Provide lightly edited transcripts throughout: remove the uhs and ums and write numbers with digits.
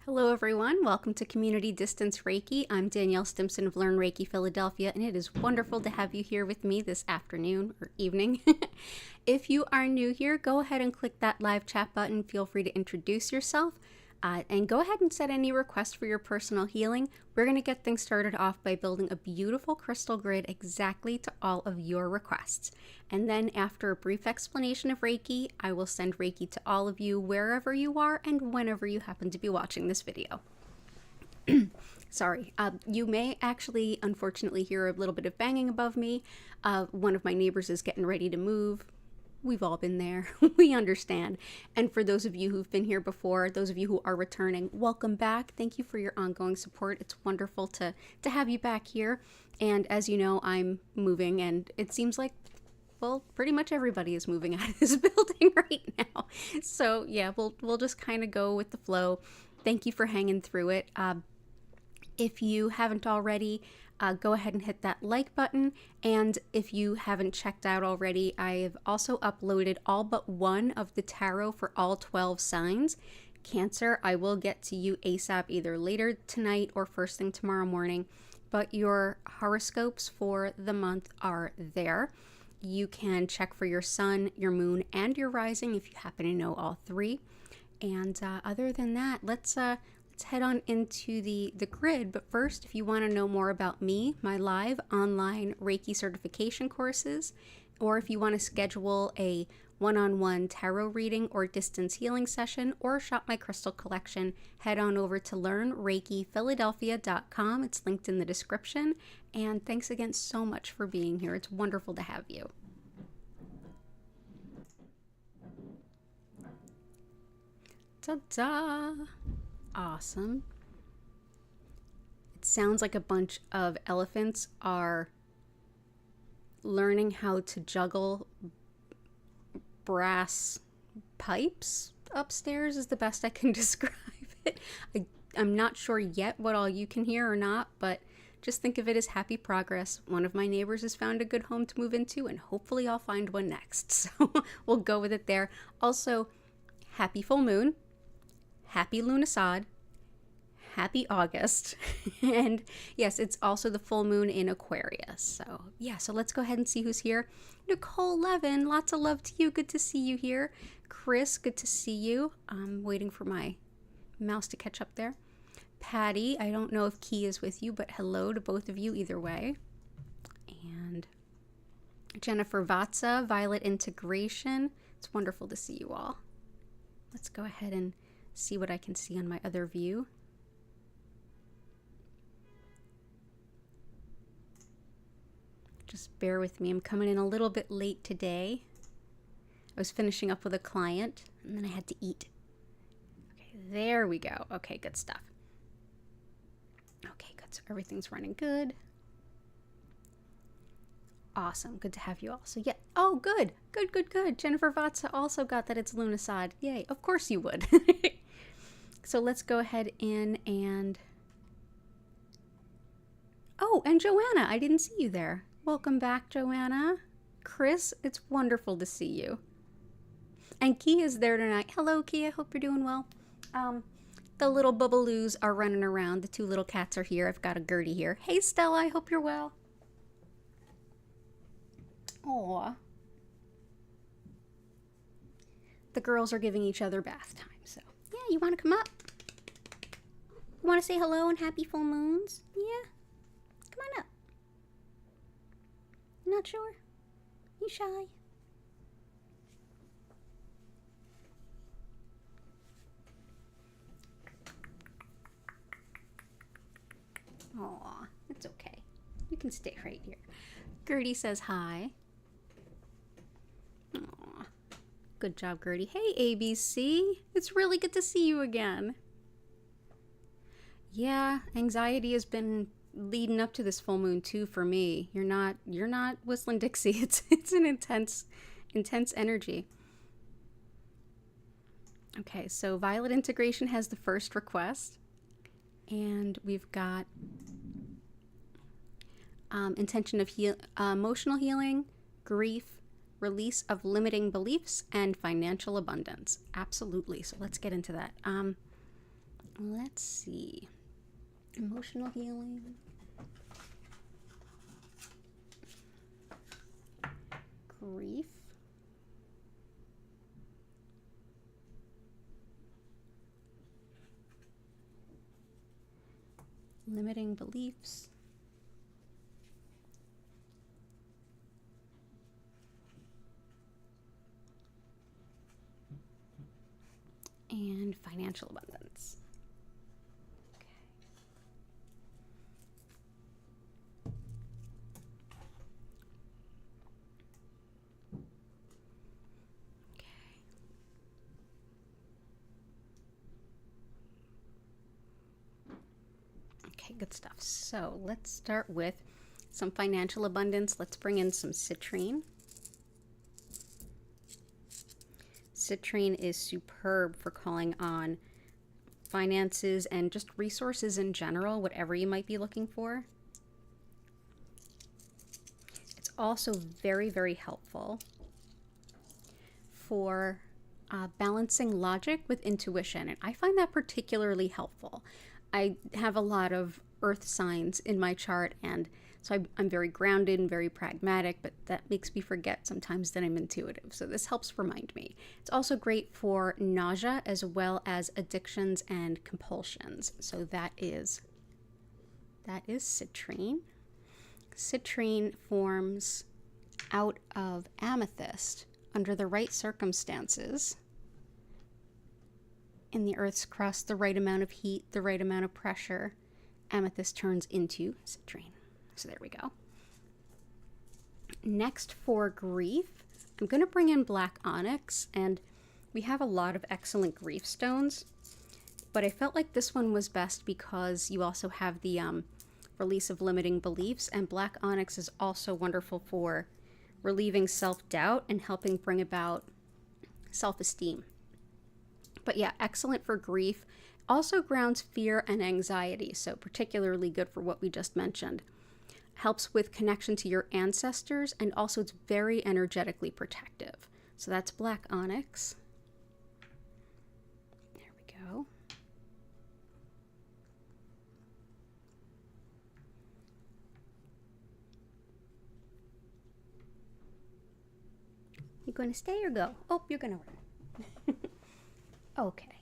Hello everyone, welcome to Community Distance Reiki. I'm Danielle Stimpson of Learn Reiki Philadelphia, and it is wonderful to have you here with me this afternoon or evening. If you are new here, go ahead and click that live chat button. Feel free to introduce yourself and go ahead and set any requests for your personal healing. We're going to get things started off by building a beautiful crystal grid exactly to all of your requests. And then after a brief explanation of Reiki, I will send Reiki to all of you wherever you are and whenever you happen to be watching this video. Sorry, you may actually unfortunately hear a little bit of banging above me. One of my neighbors is getting ready to move. We've all been there. We understand. And for those of you who've been here before, those of you who are returning, welcome back. Thank you for your ongoing support. It's wonderful to have you back here. And as you know, I'm moving, and it seems like, well, pretty much everybody is moving out of this building right now. So yeah, we'll just kind of go with the flow. Thank you for hanging through it. If you haven't already, go ahead and hit that like button. And if you haven't checked out already, I've also uploaded all but one of the tarot for all 12 signs. Cancer, I will get to you ASAP either later tonight or first thing tomorrow morning. But your horoscopes for the month are there. You can check for your sun, your moon, and your rising if you happen to know all three. And other than that, let's head on into the grid. But first, if you want to know more about me, my live online Reiki certification courses, or if you want to schedule a one-on-one tarot reading or distance healing session, or shop my crystal collection, head on over to learnreikiphiladelphia.com. It's linked in the description. And thanks again so much for being here. It's wonderful to have you. Ta-da! Awesome. It sounds like a bunch of elephants are learning how to juggle brass pipes upstairs is the best I can describe it. I'm not sure yet what all you can hear or not, but just think of it as happy progress. One of my neighbors has found a good home to move into, and hopefully I'll find one next. So we'll go with it there. Also, happy full moon. Happy Lunisad, happy August, and yes, it's also the full moon in Aquarius. So yeah, so let's go ahead and see who's here. Nicole Levin, lots of love to you. Good to see you here. Chris, good to see you. I'm waiting for my mouse to catch up there. Patty, I don't know if Key is with you, but hello to both of you either way. And Jennifer Vatsa, Violet Integration. It's wonderful to see you all. Let's go ahead and see what I can see on my other view. Just bear with me. I'm coming in a little bit late today. I was finishing up with a client and then I had to eat. Okay, there we go. Okay, good stuff. Okay, good. So everything's running good. Awesome. Good to have you all. So yeah. Oh, good. Good. Jennifer Vatsa also got that it's Lunisad. Yay. Of course you would. So let's go ahead in and... Oh, and Joanna, I didn't see you there. Welcome back, Joanna. Chris, it's wonderful to see you. And Key is there tonight. Hello, Key. I hope you're doing well. The little bubaloos are running around. The two little cats are here. I've got a Gertie here. Hey, Stella, I hope you're well. Aw. The girls are giving each other bath time, so yeah, you want to come up? You want to say hello and happy full moons? Yeah? Come on up. Not sure? You shy? Aw, it's okay. You can stay right here. Gertie says hi. Aw. Good job, Gertie. Hey, ABC. It's really good to see you again. Yeah, anxiety has been leading up to this full moon too for me. You're not whistling Dixie. It's an intense energy. Okay, so Violet Integration has the first request, and we've got intention of emotional healing, grief, release of limiting beliefs, and financial abundance. Absolutely. So let's get into that. Let's see. Emotional healing. Grief. Limiting beliefs. And financial abundance. Okay, good stuff. So let's start with some financial abundance. Let's bring in some citrine. Citrine is superb for calling on finances and just resources in general, whatever you might be looking for. It's also very, very helpful for balancing logic with intuition, and I find that particularly helpful. I have a lot of earth signs in my chart, and so I'm very grounded and very pragmatic, but that makes me forget sometimes that I'm intuitive. So this helps remind me. It's also great for nausea as well as addictions and compulsions. So that is citrine. Citrine forms out of amethyst under the right circumstances. In the Earth's crust, the right amount of heat, the right amount of pressure, amethyst turns into citrine. So there we go. Next, for grief, I'm going to bring in black onyx, and we have a lot of excellent grief stones, but I felt like this one was best because you also have the release of limiting beliefs, and black onyx is also wonderful for relieving self-doubt and helping bring about self-esteem. But yeah, excellent for grief. Also grounds fear and anxiety, so particularly good for what we just mentioned. Helps with connection to your ancestors, and also it's very energetically protective. So that's black onyx. There we go. You going to stay or go? Oh, you're going to run. Okay.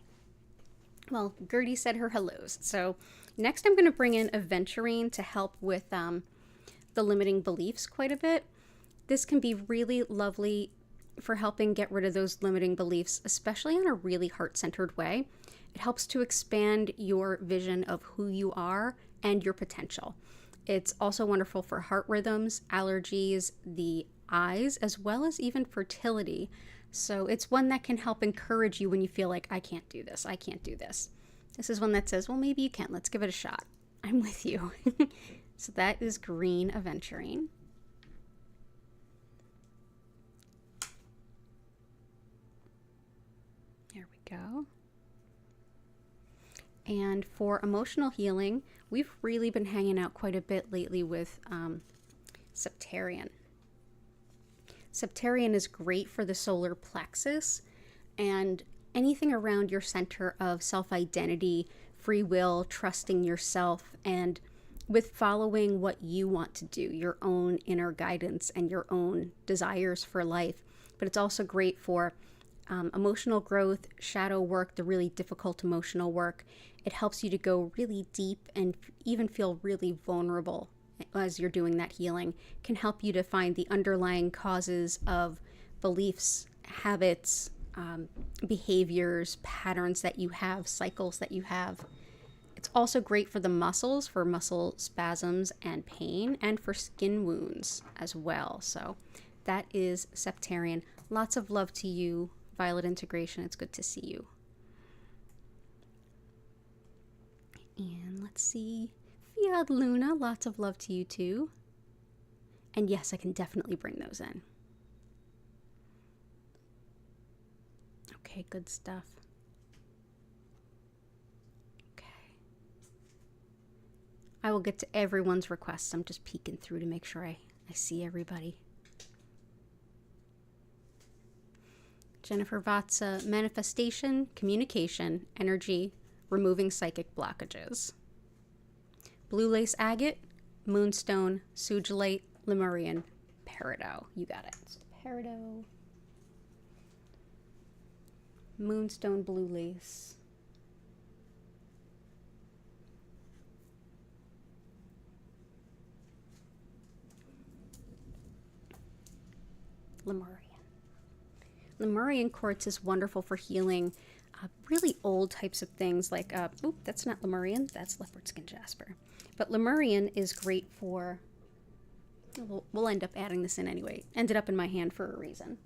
Well, Gertie said her hellos. So next I'm going to bring in aventurine to help with the limiting beliefs quite a bit. This can be really lovely for helping get rid of those limiting beliefs, especially in a really heart-centered way. It helps to expand your vision of who you are and your potential. It's also wonderful for heart rhythms, allergies, the eyes, as well as even fertility. So it's one that can help encourage you when you feel like, I can't do this, I can't do this. This is one that says, well, maybe you can. Let's give it a shot. I'm with you. So that is green aventurine. There we go. And for emotional healing, we've really been hanging out quite a bit lately with septarian. Septarian is great for the solar plexus and anything around your center of self-identity, free will, trusting yourself, and with following what you want to do, your own inner guidance and your own desires for life. But it's also great for emotional growth, shadow work, the really difficult emotional work. It helps you to go really deep and even feel really vulnerable as you're doing that healing. Can help you to find the underlying causes of beliefs, habits, behaviors, patterns that you have, cycles that you have. It's also great for the muscles, for muscle spasms and pain, and for skin wounds as well. So that is septarian. Lots of love to you, Violet Integration. It's good to see you. And let's see. Fiat Luna, lots of love to you too. And yes, I can definitely bring those in. Okay, good stuff. I will get to everyone's requests. I'm just peeking through to make sure I see everybody. Jennifer Vatsa, manifestation, communication, energy, removing psychic blockages. Blue lace agate, moonstone, sugilite, lemurian, peridot. You got it. So peridot, moonstone, blue lace. Lemurian. Lemurian quartz is wonderful for healing really old types of things like, that's not Lemurian, that's leopard skin jasper. But Lemurian is great for, we'll end up adding this in anyway. Ended up in my hand for a reason.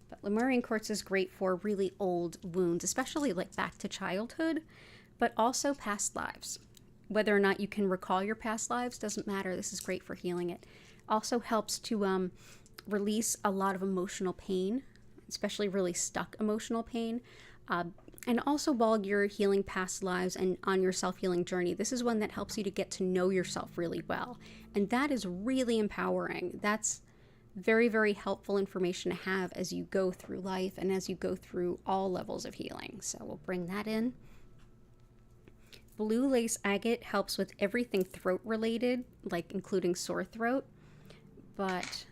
But Lemurian quartz is great for really old wounds, especially like back to childhood, but also past lives. Whether or not you can recall your past lives doesn't matter. This is great for healing it. Also helps to release a lot of emotional pain, especially really stuck emotional pain. And also while you're healing past lives and on your self-healing journey, this is one that helps you to get to know yourself really well. And that is really empowering. That's very, very helpful information to have as you go through life and as you go through all levels of healing. So we'll bring that in. Blue lace agate helps with everything throat related, like including sore throat, but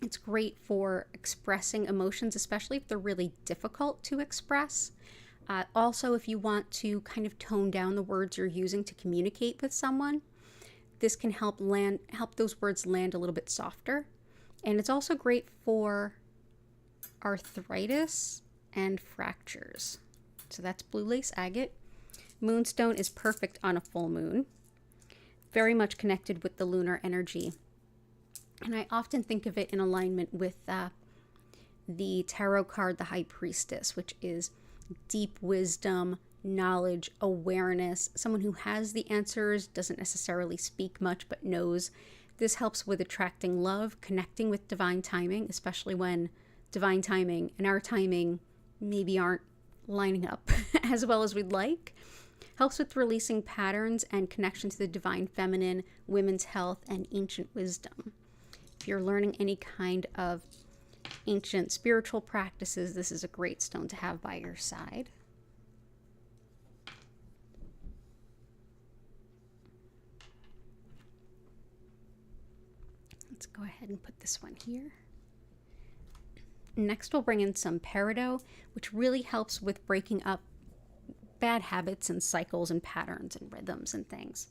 it's great for expressing emotions, especially if they're really difficult to express. Also, if you want to kind of tone down the words you're using to communicate with someone, this can help those words land a little bit softer. And it's also great for arthritis and fractures. So that's blue lace agate. Moonstone is perfect on a full moon. Very much connected with the lunar energy. And I often think of it in alignment with the tarot card, the High Priestess, which is deep wisdom, knowledge, awareness, someone who has the answers, doesn't necessarily speak much, but knows. This helps with attracting love, connecting with divine timing, especially when divine timing and our timing maybe aren't lining up as well as we'd like. Helps with releasing patterns and connection to the divine feminine, women's health, and ancient wisdom. If you're learning any kind of ancient spiritual practices, this is a great stone to have by your side. Let's go ahead and put this one here. Next, we'll bring in some peridot, which really helps with breaking up bad habits and cycles and patterns and rhythms and things.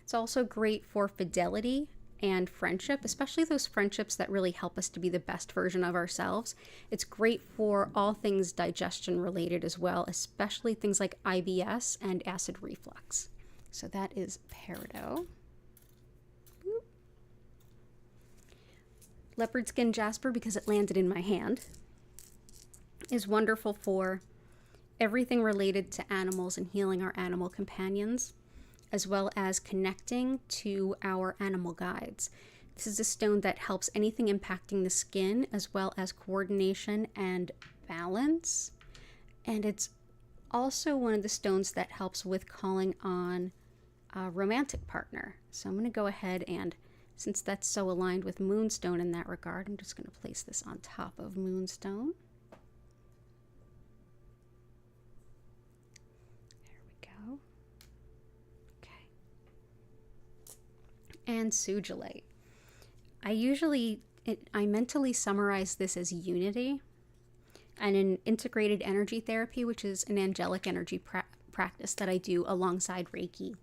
It's also great for fidelity and friendship, especially those friendships that really help us to be the best version of ourselves. It's great for all things digestion related as well, especially things like IBS and acid reflux. So that is peridot. Leopard skin jasper, because it landed in my hand, is wonderful for everything related to animals and healing our animal companions, as well as connecting to our animal guides. This is a stone that helps anything impacting the skin, as well as coordination and balance. And it's also one of the stones that helps with calling on a romantic partner. So I'm going to go ahead and, since that's so aligned with moonstone in that regard, I'm just going to place this on top of moonstone. And sugilite. I mentally summarize this as unity, and in integrated energy therapy, which is an angelic energy practice that I do alongside Reiki.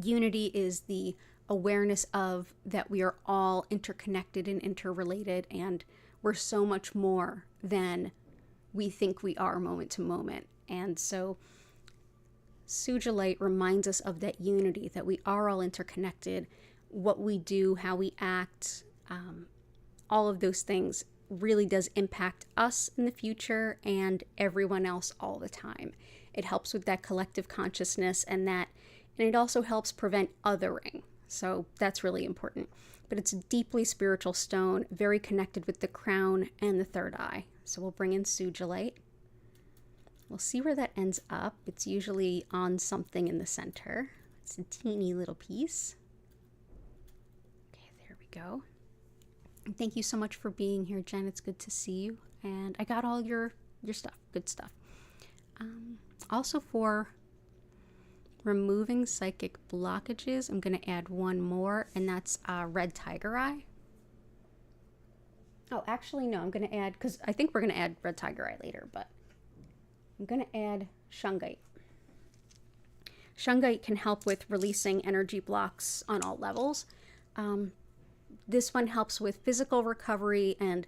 Unity is the awareness of that we are all interconnected and interrelated, and we're so much more than we think we are moment to moment. And so sugilite reminds us of that unity, that we are all interconnected. What we do, how we act, all of those things really does impact us in the future and everyone else all the time. It helps with that collective consciousness and it also helps prevent othering. So that's really important. But it's a deeply spiritual stone, very connected with the crown and the third eye. So we'll bring in sugilite. We'll see where that ends up. It's usually on something in the center. It's a teeny little piece. Okay, there we go. And thank you so much for being here, Jen. It's good to see you. And I got all your stuff. Good stuff. Also, for removing psychic blockages, I'm going to add one more, and that's red tiger eye. Oh, actually, no, I'm going to add, because I think we're going to add red tiger eye later, but I'm going to add shungite. Shungite can help with releasing energy blocks on all levels. This one helps with physical recovery and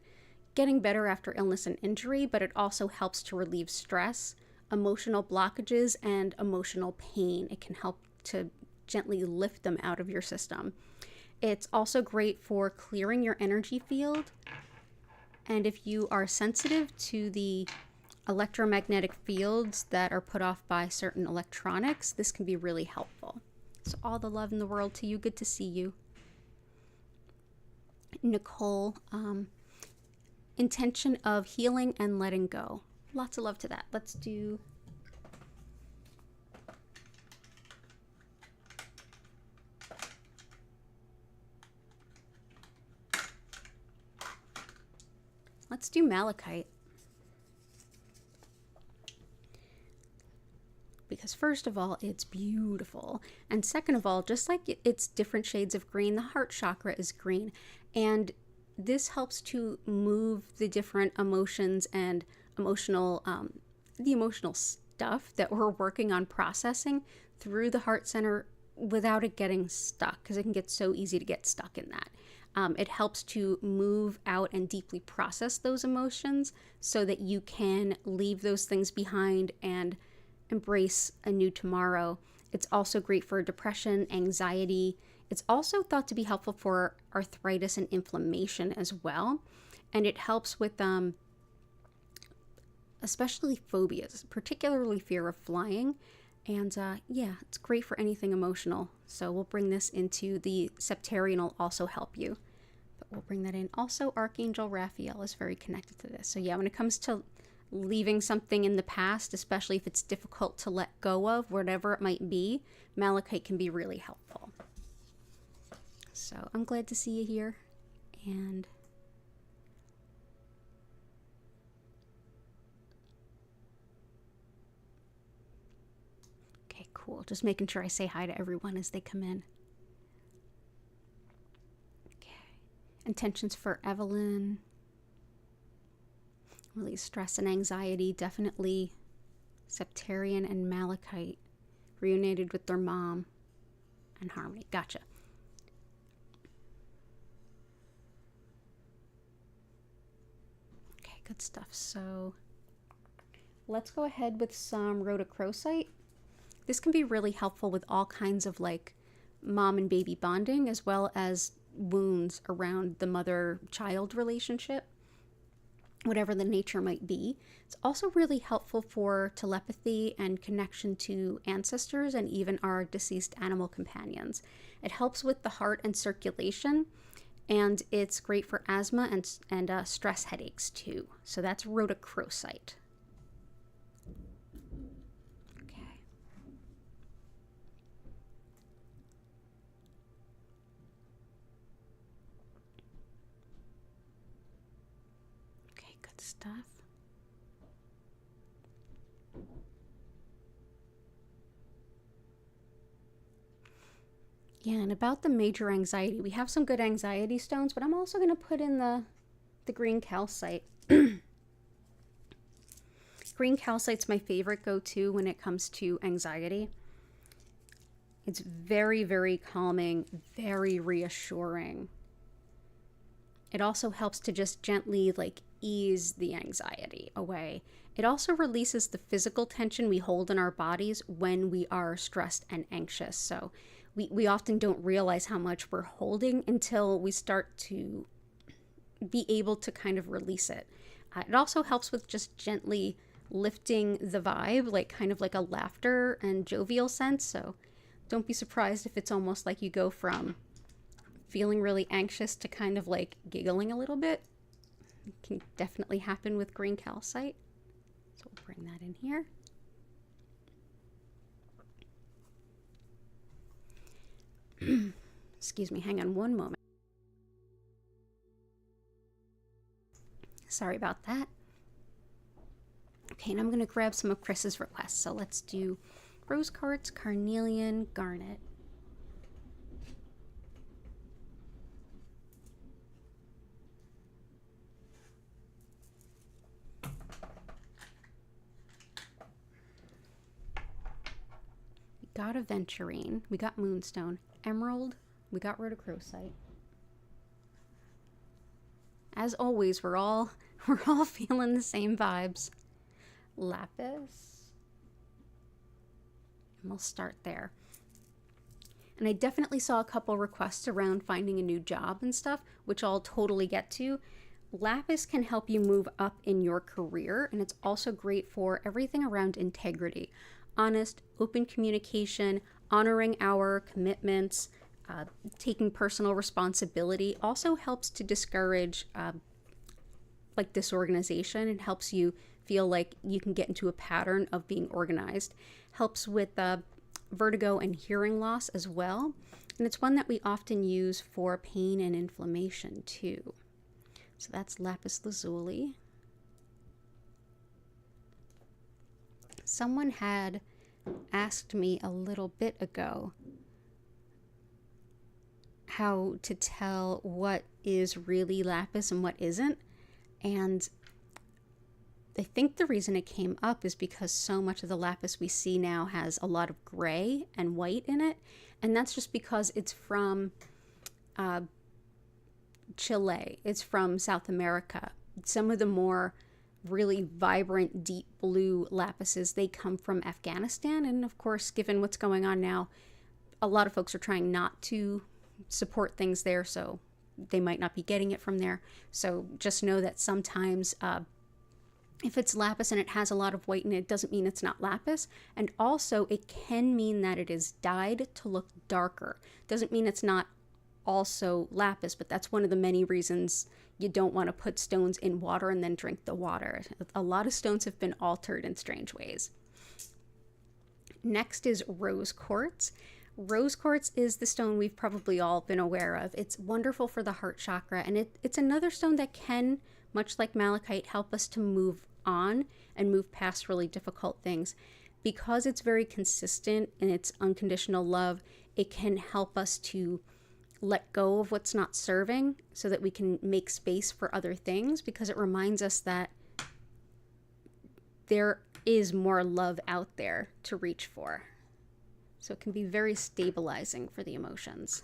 getting better after illness and injury, but it also helps to relieve stress, emotional blockages, and emotional pain. It can help to gently lift them out of your system. It's also great for clearing your energy field. And if you are sensitive to the electromagnetic fields that are put off by certain electronics, this can be really helpful. So all the love in the world to you. Good to see you. Nicole, intention of healing and letting go. Lots of love to that. Let's do malachite. Because first of all, it's beautiful. And second of all, just like it's different shades of green, the heart chakra is green. And this helps to move the different emotions and the emotional stuff that we're working on processing through the heart center without it getting stuck, because it can get so easy to get stuck in that. It helps to move out and deeply process those emotions so that you can leave those things behind and embrace a new tomorrow. It's also great for depression, anxiety. It's also thought to be helpful for arthritis and inflammation as well. And it helps with especially phobias, particularly fear of flying. And yeah, it's great for anything emotional. So we'll bring this into the septarian, will also help you. But we'll bring that in. Also, Archangel Raphael is very connected to this. So yeah, when it comes to leaving something in the past, especially if it's difficult to let go of, whatever it might be, malachite can be really helpful. So I'm glad to see you here. And okay, cool. Just making sure I say hi to everyone as they come in. Okay. Intentions for Evelyn. Release stress and anxiety. Definitely septarian and malachite reunited with their mom and harmony. Gotcha. Okay, good stuff. So let's go ahead with some rhodochrosite. This can be really helpful with all kinds of like mom and baby bonding, as well as wounds around the mother-child relationship, whatever the nature might be. It's also really helpful for telepathy and connection to ancestors and even our deceased animal companions. It helps with the heart and circulation, and it's great for asthma and stress headaches too. So that's rhodochrosite. Okay. Okay, good stuff. Yeah, and about the major anxiety, we have some good anxiety stones, but I'm also going to put in the green calcite. Green calcite's my favorite go-to when it comes to anxiety. It's very, very calming, very reassuring. It also helps to just gently like ease the anxiety away. It also releases the physical tension we hold in our bodies when we are stressed and anxious. So we often don't realize how much we're holding until we start to be able to kind of release it. It also helps with just gently lifting the vibe, like kind of like a laughter and jovial sense. So don't be surprised if it's almost like you go from feeling really anxious to kind of like giggling a little bit. It can definitely happen with green calcite. So we'll bring that in here. Excuse me, hang on one moment. Sorry about that. Okay, and I'm going to grab some of Chris's requests. So let's do rose quartz, carnelian, garnet. We got aventurine, we got moonstone, emerald, we got rhodochrosite. As always, we're all feeling the same vibes. Lapis. And we'll start there. And I definitely saw a couple requests around finding a new job and stuff, which I'll totally get to. Lapis can help you move up in your career, and it's also great for everything around integrity. Honest, open communication, honoring our commitments, taking personal responsibility also helps to discourage like disorganization. It helps you feel like you can get into a pattern of being organized. Helps with vertigo and hearing loss as well. And it's one that we often use for pain and inflammation too. So that's lapis lazuli. Someone had asked me a little bit ago how to tell what is really lapis and what isn't. And I think the reason it came up is because so much of the lapis we see now has a lot of gray and white in it. And that's just because it's from Chile. It's from South America. Some of the more really vibrant, deep blue lapises, they come from Afghanistan. And of course, given what's going on now, a lot of folks are trying not to support things there, so they might not be getting it from there. So just know that sometimes if it's lapis and it has a lot of white in it, doesn't mean it's not lapis. And also it can mean that it is dyed to look darker. Doesn't mean it's not also lapis, but that's one of the many reasons you don't want to put stones in water and then drink the water. A lot of stones have been altered in strange ways. Next is rose quartz. Rose quartz is the stone we've probably all been aware of. It's wonderful for the heart chakra, and it's another stone that can, much like malachite, help us to move on and move past really difficult things. Because it's very consistent in its unconditional love, it can help us to let go of what's not serving so that we can make space for other things, because it reminds us that there is more love out there to reach for. So it can be very stabilizing for the emotions.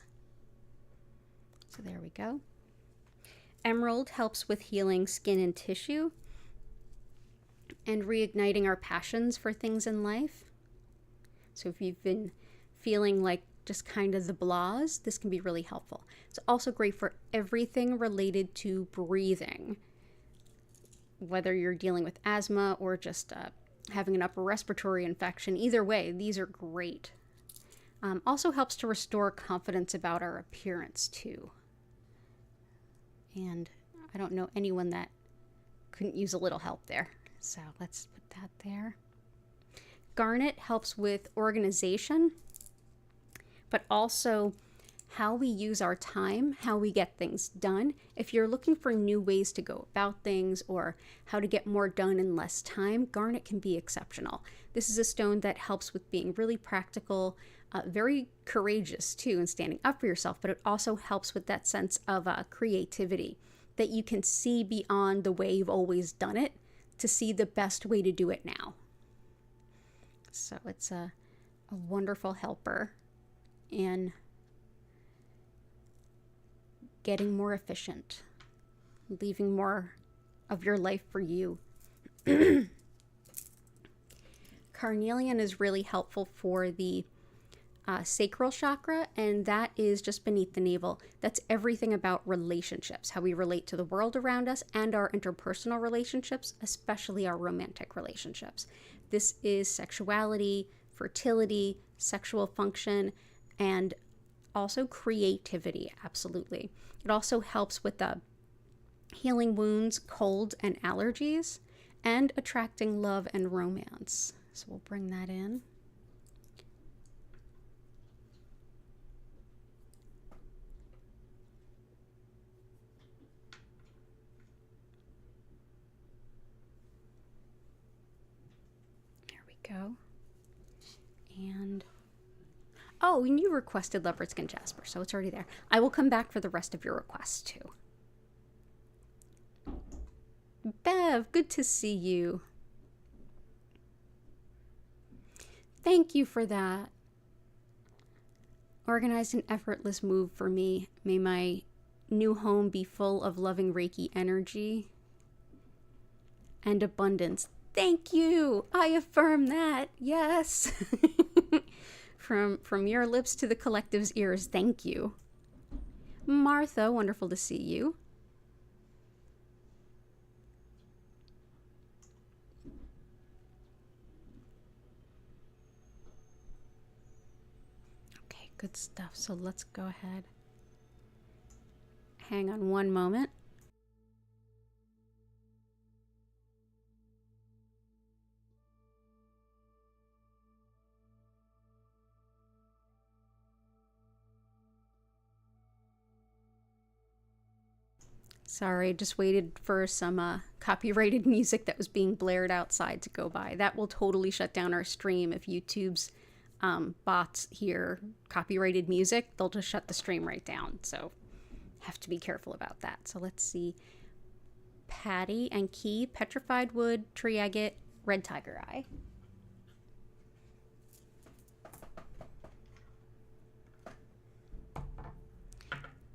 So there we go. Emerald helps with healing skin and tissue and reigniting our passions for things in life. So if you've been feeling like just kind of the blahs, this can be really helpful. It's also great for everything related to breathing, whether you're dealing with asthma or just having an upper respiratory infection. Either way, these are great. Also helps to restore confidence about our appearance too. And I don't know anyone that couldn't use a little help there. So let's put that there. Garnet helps with organization, but also how we use our time, how we get things done. If you're looking for new ways to go about things or how to get more done in less time, garnet can be exceptional. This is a stone that helps with being really practical, very courageous too, and standing up for yourself, but it also helps with that sense of creativity, that you can see beyond the way you've always done it to see the best way to do it now. So it's a wonderful helper in getting more efficient, leaving more of your life for you. Carnelian is really helpful for the sacral chakra, and that is just beneath the navel. That's everything about relationships, how we relate to the world around us and our interpersonal relationships, especially our romantic relationships. This is sexuality, fertility, sexual function, and also creativity, absolutely. It also helps with healing wounds, cold, and allergies, and attracting love and romance. So we'll bring that in. go. And oh, and you requested leopard skin jasper, so it's already there. I will come back for the rest of your requests too. Bev, good to see you. Thank you for that. Organized and effortless move for me. May my new home be full of loving Reiki energy and abundance. Thank you. I affirm that. Yes. From your lips to the collective's ears, thank you. Martha, wonderful to see you. Okay, good stuff. So let's go ahead. Hang on one moment. Sorry, just waited for some copyrighted music that was being blared outside to go by. That will totally shut down our stream if YouTube's bots hear copyrighted music. They'll just shut the stream right down. So have to be careful about that. So let's see. Patty and Key, petrified wood, tree agate, red tiger eye.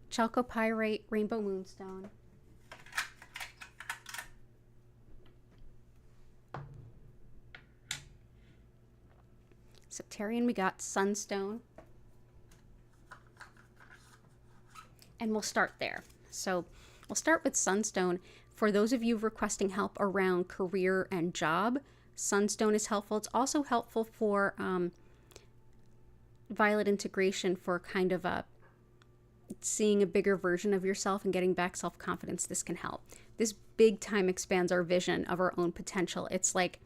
Chalcopyrite, rainbow moonstone. Septarian, we got sunstone. And we'll start there. So we'll start with sunstone. For those of you requesting help around career and job, sunstone is helpful. It's also helpful for violet integration, for kind of seeing a bigger version of yourself and getting back self-confidence. This can help. This big time expands our vision of our own potential. It's like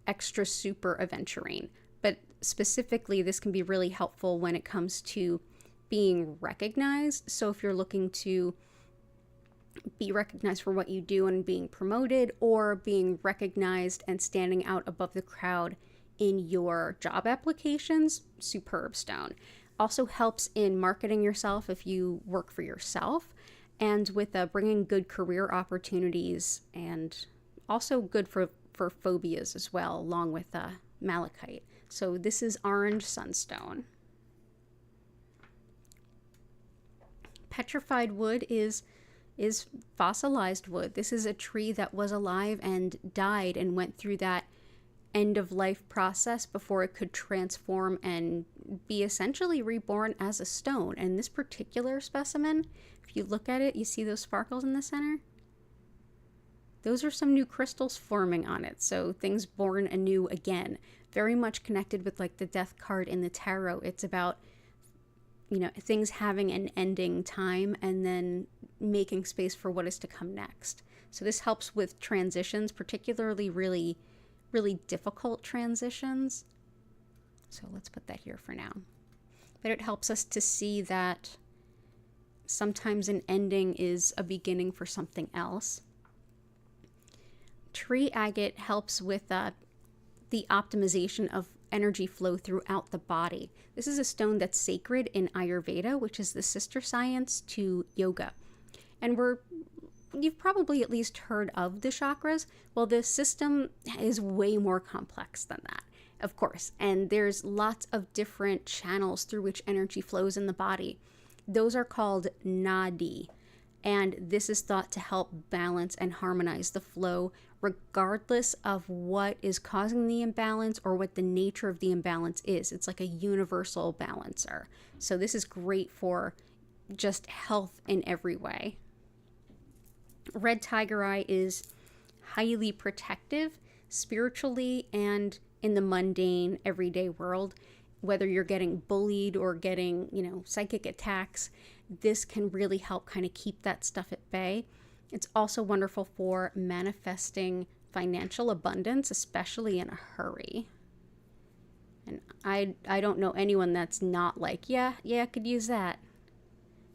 extra super aventurine. But specifically, this can be really helpful when it comes to being recognized. So if you're looking to be recognized for what you do and being promoted, or being recognized and standing out above the crowd in your job applications, superb stone. Also helps in marketing yourself if you work for yourself, and with bringing good career opportunities, and also good for phobias as well, along with malachite. So this is orange sunstone. Petrified wood is fossilized wood. This is a tree that was alive and died and went through that end of life process before it could transform and be essentially reborn as a stone. And this particular specimen, if you look at it, you see those sparkles in the center? Those are some new crystals forming on it. So things born anew again. Very much connected with like the death card in the tarot. It's about, you know, things having an ending time and then making space for what is to come next. So this helps with transitions, particularly really difficult transitions. So let's put that here for now. But it helps us to see that sometimes an ending is a beginning for something else. Tree agate helps with the optimization of energy flow throughout the body. This is a stone that's sacred in Ayurveda, which is the sister science to yoga. And you've probably at least heard of the chakras. Well, this system is way more complex than that, of course. And there's lots of different channels through which energy flows in the body. Those are called nadi. And this is thought to help balance and harmonize the flow, regardless of what is causing the imbalance or what the nature of the imbalance is. It's like a universal balancer. So this is great for just health in every way. Red tiger eye is highly protective spiritually and in the mundane everyday world. Whether you're getting bullied or getting, psychic attacks, this can really help kind of keep that stuff at bay. It's also wonderful for manifesting financial abundance, especially in a hurry. And I don't know anyone that's not like, yeah, I could use that.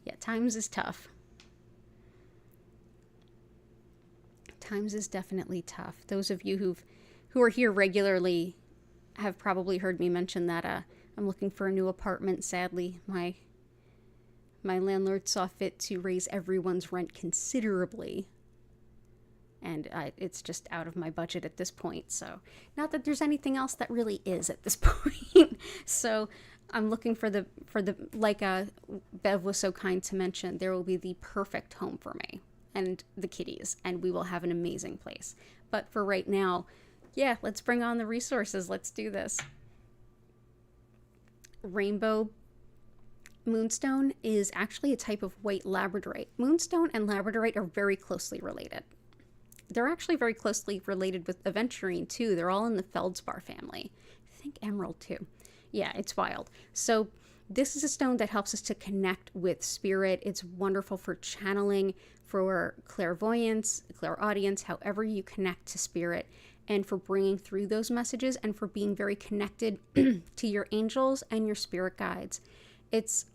Yeah, times is tough. Times is definitely tough. Those of you who are here regularly have probably heard me mention that I'm looking for a new apartment. Sadly, my landlord saw fit to raise everyone's rent considerably, and it's just out of my budget at this point. So, not that there's anything else that really is at this point. So, I'm looking for the like Bev was so kind to mention, there will be the perfect home for me and the kitties, and we will have an amazing place. But for right now, yeah, let's bring on the resources. Let's do this. Rainbow moonstone is actually a type of white labradorite. Moonstone and labradorite are very closely related. They're actually very closely related with aventurine too. They're all in the feldspar family. I think emerald too. Yeah, it's wild. So this is a stone that helps us to connect with spirit. It's wonderful for channeling, for clairvoyance, clairaudience, however you connect to spirit, and for bringing through those messages, and for being very connected to your angels and your spirit guides. It's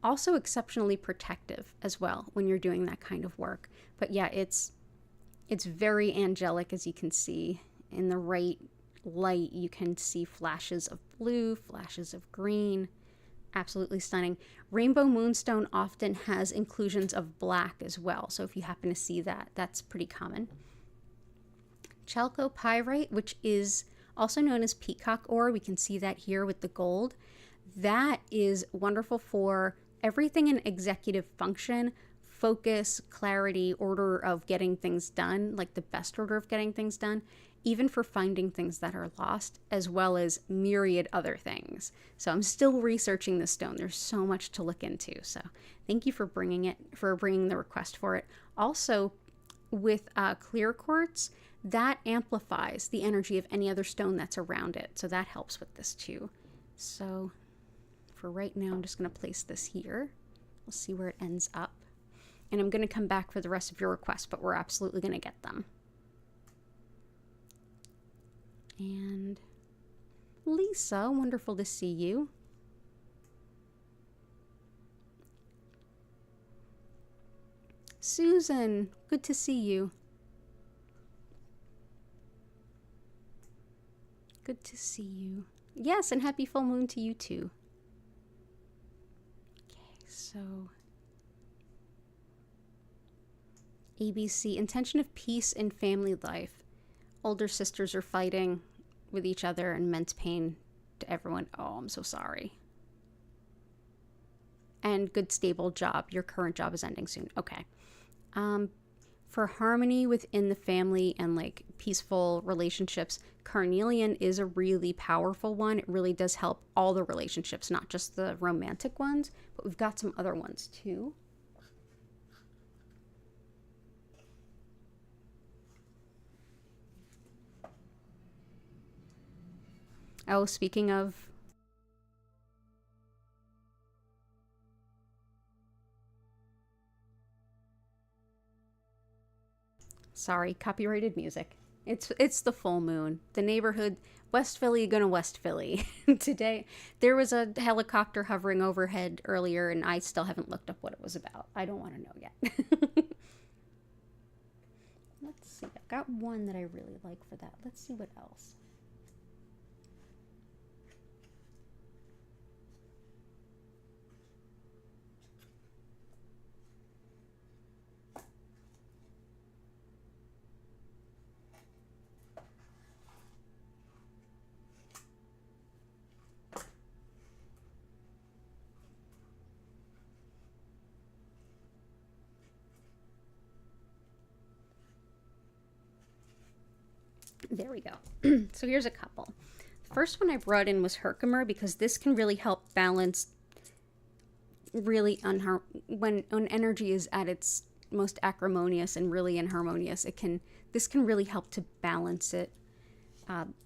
also exceptionally protective as well when you're doing that kind of work. But yeah, it's very angelic, as you can see. In the right light, you can see flashes of blue, flashes of green. Absolutely stunning. Rainbow moonstone often has inclusions of black as well. So if you happen to see that, that's pretty common. Chalcopyrite, which is also known as peacock ore, we can see that here with the gold. That is wonderful for everything in executive function, focus, clarity, order of getting things done, like the best order of getting things done, even for finding things that are lost, as well as myriad other things. So I'm still researching this stone. There's so much to look into. So thank you for bringing the request for it. Also, with clear quartz, that amplifies the energy of any other stone that's around it. So that helps with this too. So for right now, I'm just going to place this here. We'll see where it ends up. And I'm going to come back for the rest of your requests, but we're absolutely going to get them. And Lisa, wonderful to see you. Susan, good to see you. Good to see you. Yes, and happy full moon to you too. Okay, so ABC, intention of peace in family life. Older sisters are fighting with each other, and immense pain to everyone. Oh, I'm so sorry. And good stable job. Your current job is ending soon. Okay. For harmony within the family and like peaceful relationships, carnelian is a really powerful one. It really does help all the relationships, not just the romantic ones, but we've got some other ones too. Oh, speaking of... Sorry, copyrighted music. It's the full moon. The neighborhood, West Philly, gonna West Philly. Today, there was a helicopter hovering overhead earlier, and I still haven't looked up what it was about. I don't want to know yet. Let's see. I've got one that I really like for that. Let's see what else. There we go. So here's a couple. The first one I brought in was Herkimer, because this can really help balance really when energy is at its most acrimonious and really inharmonious. This can really help to balance it.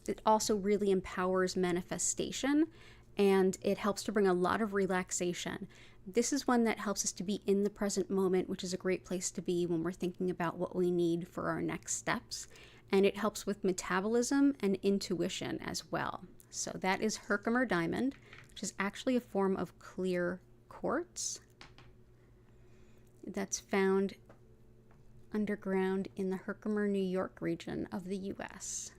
It also really empowers manifestation, and it helps to bring a lot of relaxation. This is one that helps us to be in the present moment, which is a great place to be when we're thinking about what we need for our next steps. And it helps with metabolism and intuition as well. So that is Herkimer Diamond, which is actually a form of clear quartz that's found underground in the Herkimer, New York region of the US.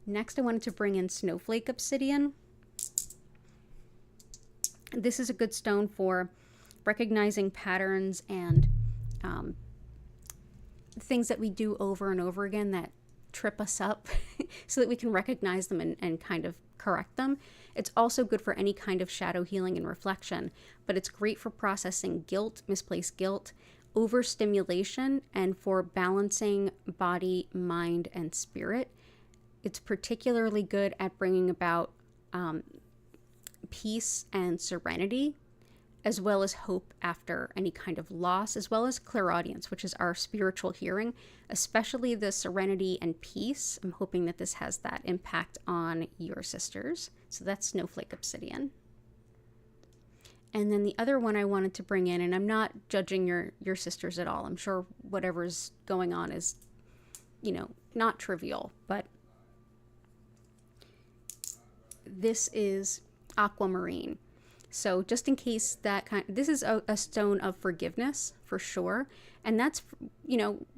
Next, I wanted to bring in Snowflake Obsidian. This is a good stone for recognizing patterns and things that we do over and over again that trip us up so that we can recognize them and kind of correct them. It's also good for any kind of shadow healing and reflection, but it's great for processing guilt, misplaced guilt, overstimulation, and for balancing body, mind, and spirit. It's particularly good at bringing about peace and serenity, as well as hope after any kind of loss, as well as clairaudience, which is our spiritual hearing, especially the serenity and peace. I'm hoping that this has that impact on your sisters. So that's Snowflake Obsidian. And then the other one I wanted to bring in, and I'm not judging your sisters at all. I'm sure whatever's going on is, not trivial, but this is aquamarine. So just in case this is a stone of forgiveness for sure. And that's,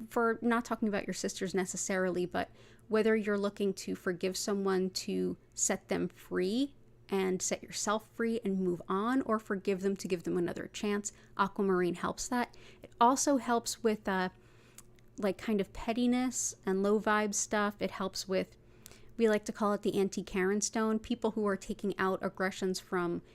for not talking about your sisters necessarily, but whether you're looking to forgive someone to set them free and set yourself free and move on, or forgive them to give them another chance, aquamarine helps that. It also helps with kind of pettiness and low vibe stuff. It helps with, we like to call it the anti-Karen stone, people who are taking out aggressions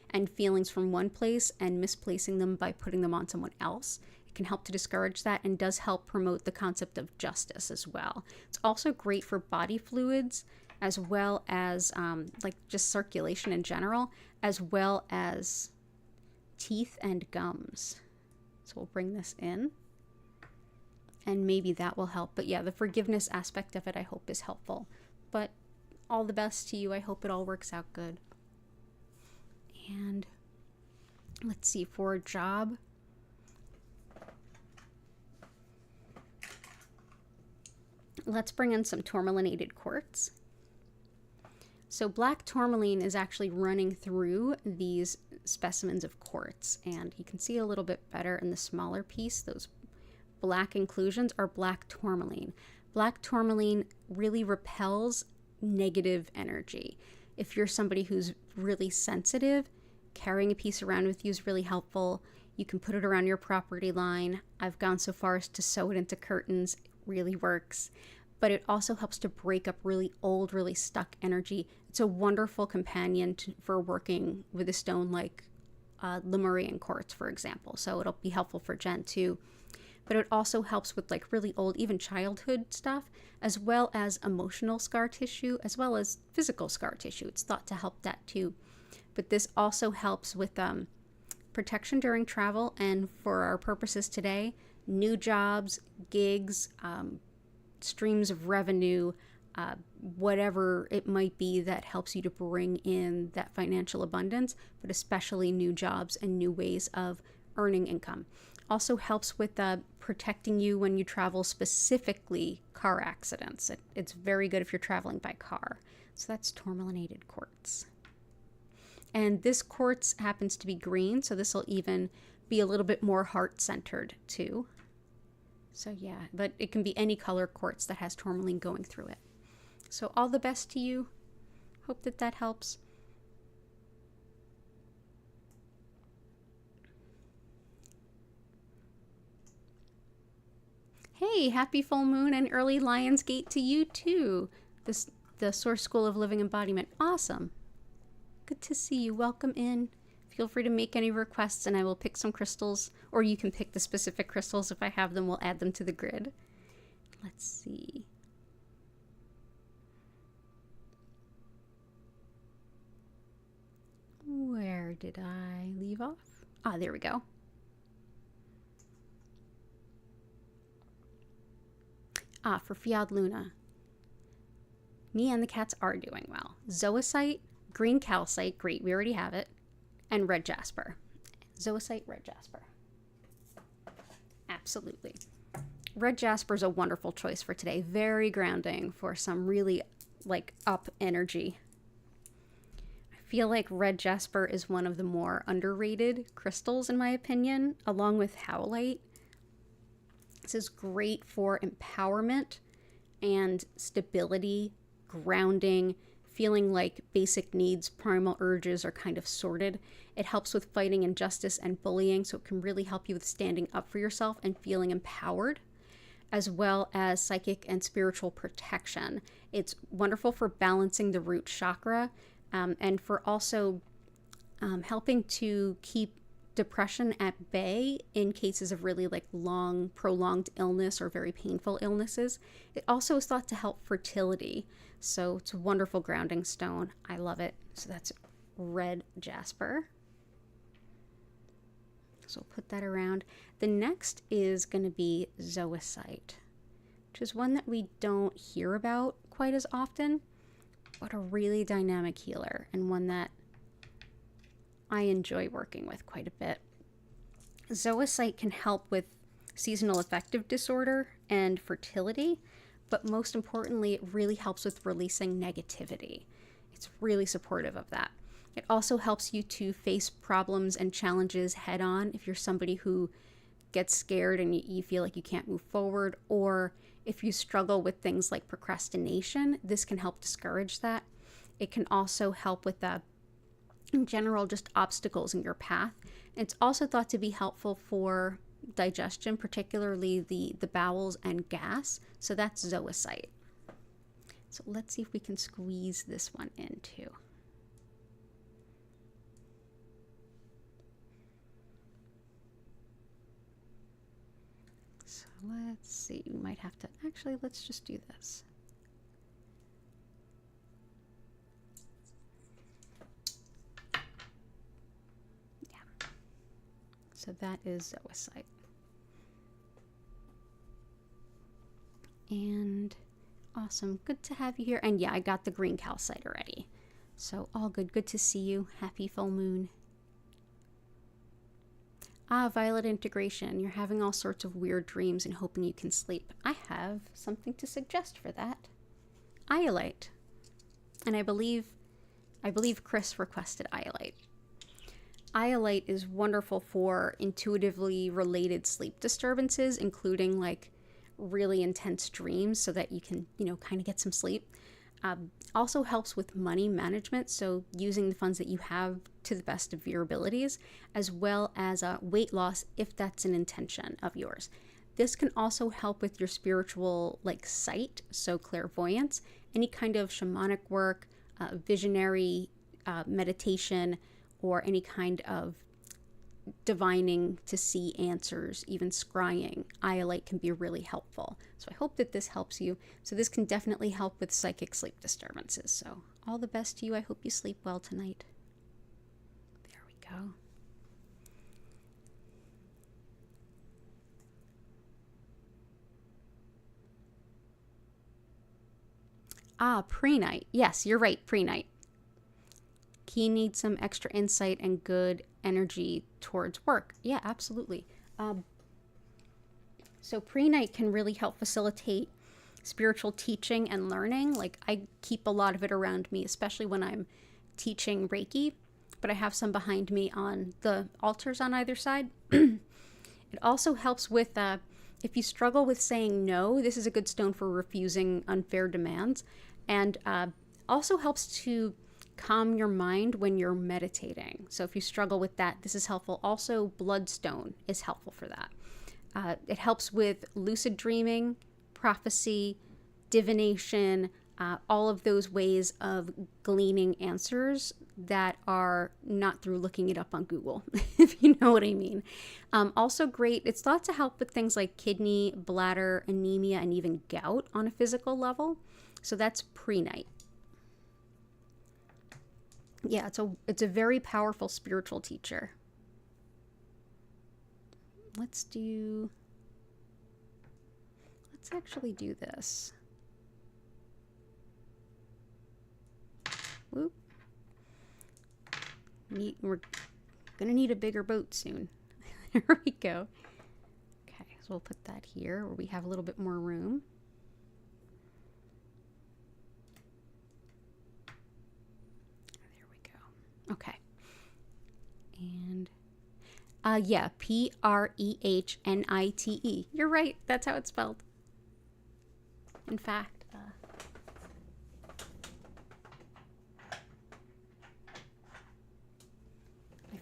and feelings from one place and misplacing them by putting them on someone else. It can help to discourage that and does help promote the concept of justice as well. It's also great for body fluids, as well as just circulation in general, as well as teeth and gums. So we'll bring this in, and maybe that will help. But yeah, the forgiveness aspect of it I hope is helpful. But all the best to you. I hope it all works out good. And let's see, for a job, let's bring in some tourmalinated quartz. So black tourmaline is actually running through these specimens of quartz, and you can see a little bit better in the smaller piece. Those black inclusions are black tourmaline. Black tourmaline really repels negative energy. If you're somebody who's really sensitive, carrying a piece around with you is really helpful. You can put it around your property line. I've gone so far as to sew it into curtains. It really works. But it also helps to break up really old, really stuck energy. It's a wonderful companion for working with a stone like Lemurian quartz, for example. So it'll be helpful for Jen too. But it also helps with really old, even childhood stuff, as well as emotional scar tissue, as well as physical scar tissue. It's thought to help that too. But this also helps with protection during travel, and for our purposes today, new jobs, gigs, streams of revenue, whatever it might be that helps you to bring in that financial abundance, but especially new jobs and new ways of earning income. Also helps with protecting you when you travel, specifically car accidents. It's very good if you're traveling by car. So that's tourmalinated quartz. And this quartz happens to be green, so this will even be a little bit more heart-centered too. So yeah, but it can be any color quartz that has tourmaline going through it. So all the best to you. Hope that helps. Hey, happy full moon and early Lionsgate to you too. The Source School of Living Embodiment. Awesome. Good to see you. Welcome in. Feel free to make any requests and I will pick some crystals, or you can pick the specific crystals. If I have them, we'll add them to the grid. Let's see. Where did I leave off? Ah, there we go. Ah, for Fiat Luna. Me and the cats are doing well. Zoisite, green calcite, great, we already have it, and red jasper. Zoisite, red jasper. Absolutely. Red jasper is a wonderful choice for today. Very grounding for some really up energy. I feel like red jasper is one of the more underrated crystals in my opinion, along with howlite. This is great for empowerment and stability, grounding, feeling like basic needs, primal urges are kind of sorted. It helps with fighting injustice and bullying, so it can really help you with standing up for yourself and feeling empowered, as well as psychic and spiritual protection. It's wonderful for balancing the root chakra, and for also helping to keep depression at bay in cases of really like long, prolonged illness or very painful illnesses. It also is thought to help fertility. So it's a wonderful grounding stone. I love it. So that's red jasper. So we'll put that around. The next is going to be zoisite, which is one that we don't hear about quite as often, but a really dynamic healer and one that I enjoy working with quite a bit. Zoisite can help with seasonal affective disorder and fertility, but most importantly, it really helps with releasing negativity. It's really supportive of that. It also helps you to face problems and challenges head on if you're somebody who gets scared and you feel like you can't move forward, or if you struggle with things like procrastination, this can help discourage that. It can also help with in general, just obstacles in your path. It's also thought to be helpful for digestion, particularly the bowels and gas. So that's zoisite. So let's see if we can squeeze this one in too. So let's see, we might have to, actually, let's just do this. So that is zoisite. And awesome. Good to have you here. And yeah, I got the green calcite already. So all good. Good to see you. Happy full moon. Violet integration. You're having all sorts of weird dreams and hoping you can sleep. I have something to suggest for that. Iolite. And I believe Chris requested iolite. Iolite is wonderful for intuitively related sleep disturbances, including like really intense dreams, so that you can, kind of get some sleep. Also helps with money management, so using the funds that you have to the best of your abilities, as well as weight loss if that's an intention of yours. This can also help with your spiritual sight, so clairvoyance, any kind of shamanic work, visionary meditation, or any kind of divining to see answers, even scrying. Iolite can be really helpful. So I hope that this helps you. So this can definitely help with psychic sleep disturbances. So all the best to you. I hope you sleep well tonight. There we go. Pre-night. Yes, you're right, pre-night. He needs some extra insight and good energy towards work. Yeah, absolutely. So pre-night can really help facilitate spiritual teaching and learning. I keep a lot of it around me, especially when I'm teaching Reiki, but I have some behind me on the altars on either side. It also helps with, if you struggle with saying no, this is a good stone for refusing unfair demands, and also helps to calm your mind when you're meditating. So if you struggle with that, this is helpful. Also, bloodstone is helpful for that. It helps with lucid dreaming, prophecy, divination, all of those ways of gleaning answers that are not through looking it up on Google, if you know what I mean. Also great, it's thought to help with things like kidney, bladder, anemia, and even gout on a physical level. So that's pre-night. Yeah, it's a very powerful spiritual teacher. Let's actually do this. Whoop. We're gonna need a bigger boat soon. There we go. Okay, so we'll put that here where we have a little bit more room. Okay. And yeah, Prenite. You're right. That's how it's spelled. In fact,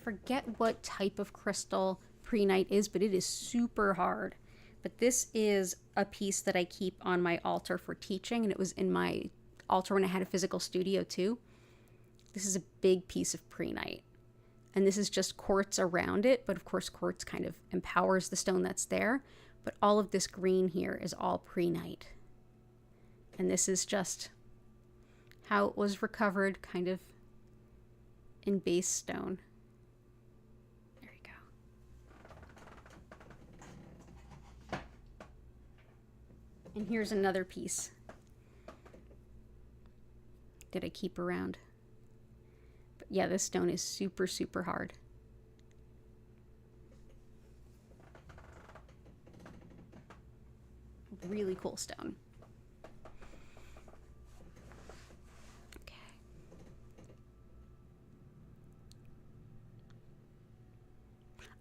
forget what type of crystal prehnite is, but it is super hard. But this is a piece that I keep on my altar for teaching, and it was in my altar when I had a physical studio too. This is a big piece of prehnite. And this is just quartz around it, but of course quartz kind of empowers the stone that's there. But all of this green here is all prehnite. And this is just how it was recovered, kind of in base stone. There you go. And here's another piece that I keep around. But yeah, this stone is super, super hard. Really cool stone. Okay.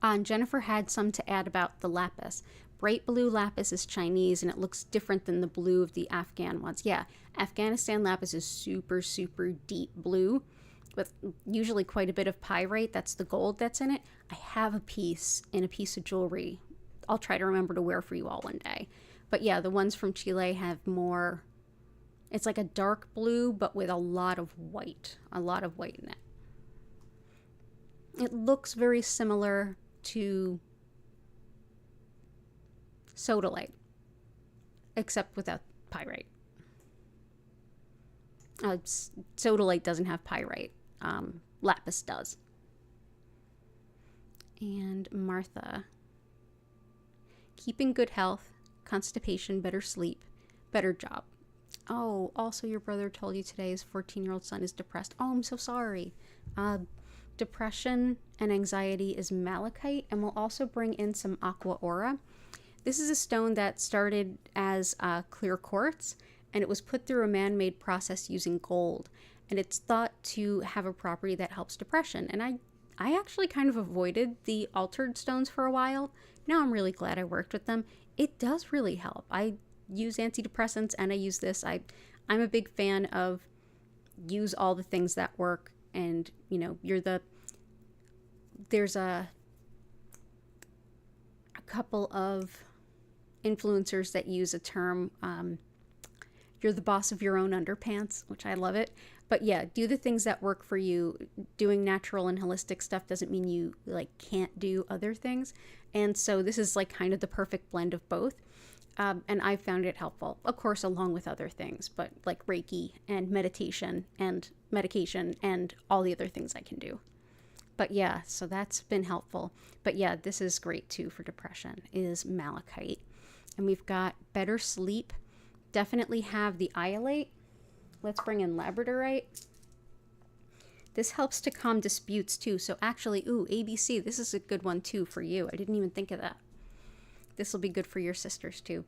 And Jennifer had some to add about the lapis. Bright blue lapis is Chinese, and it looks different than the blue of the Afghan ones. Yeah, Afghanistan lapis is super, super deep blue with usually quite a bit of pyrite. That's the gold that's in it. I have a piece in a piece of jewelry I'll try to remember to wear for you all one day. But yeah, the ones from Chile have more, it's like a dark blue, but with a lot of white in it. It looks very similar to sodalite, except without pyrite. Sodalite doesn't have pyrite. Lapis does. And Martha. Keeping good health, constipation, better sleep, better job. Oh, also your brother told you today his 14-year-old son is depressed. Oh, I'm so sorry. Depression and anxiety is malachite, and we'll also bring in some aqua aura. This is a stone that started as clear quartz, and it was put through a man-made process using gold, and it's thought to have a property that helps depression. And I actually kind of avoided the altered stones for a while. Now I'm really glad I worked with them. It does really help. I use antidepressants and I use this. I'm a big fan of use all the things that work, and you know, there's a couple of influencers that use a term, you're the boss of your own underpants, which I love it. But yeah, do the things that work for you. Doing natural and holistic stuff doesn't mean you like can't do other things. And so this is like kind of the perfect blend of both. And I found it helpful, of course, along with other things, but like Reiki and meditation and medication and all the other things I can do. But yeah, so that's been helpful. But yeah, this is great too for depression, is malachite. And we've got better sleep. Definitely have the iolite. Let's bring in labradorite. This helps to calm disputes too. So actually, ooh, ABC, this is a good one too for you. I didn't even think of that. This will be good for your sisters too.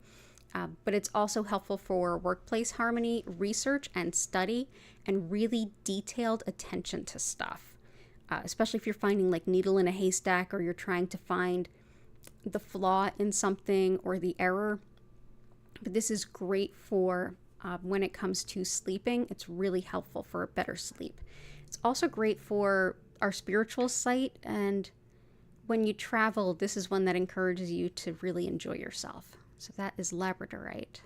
But it's also helpful for workplace harmony, research and study, and really detailed attention to stuff. Especially if you're finding like needle in a haystack, or you're trying to find the flaw in something or the error. But this is great for when it comes to sleeping. It's really helpful for a better sleep. It's also great for our spiritual sight, and when you travel, this is one that encourages you to really enjoy yourself. So that is labradorite.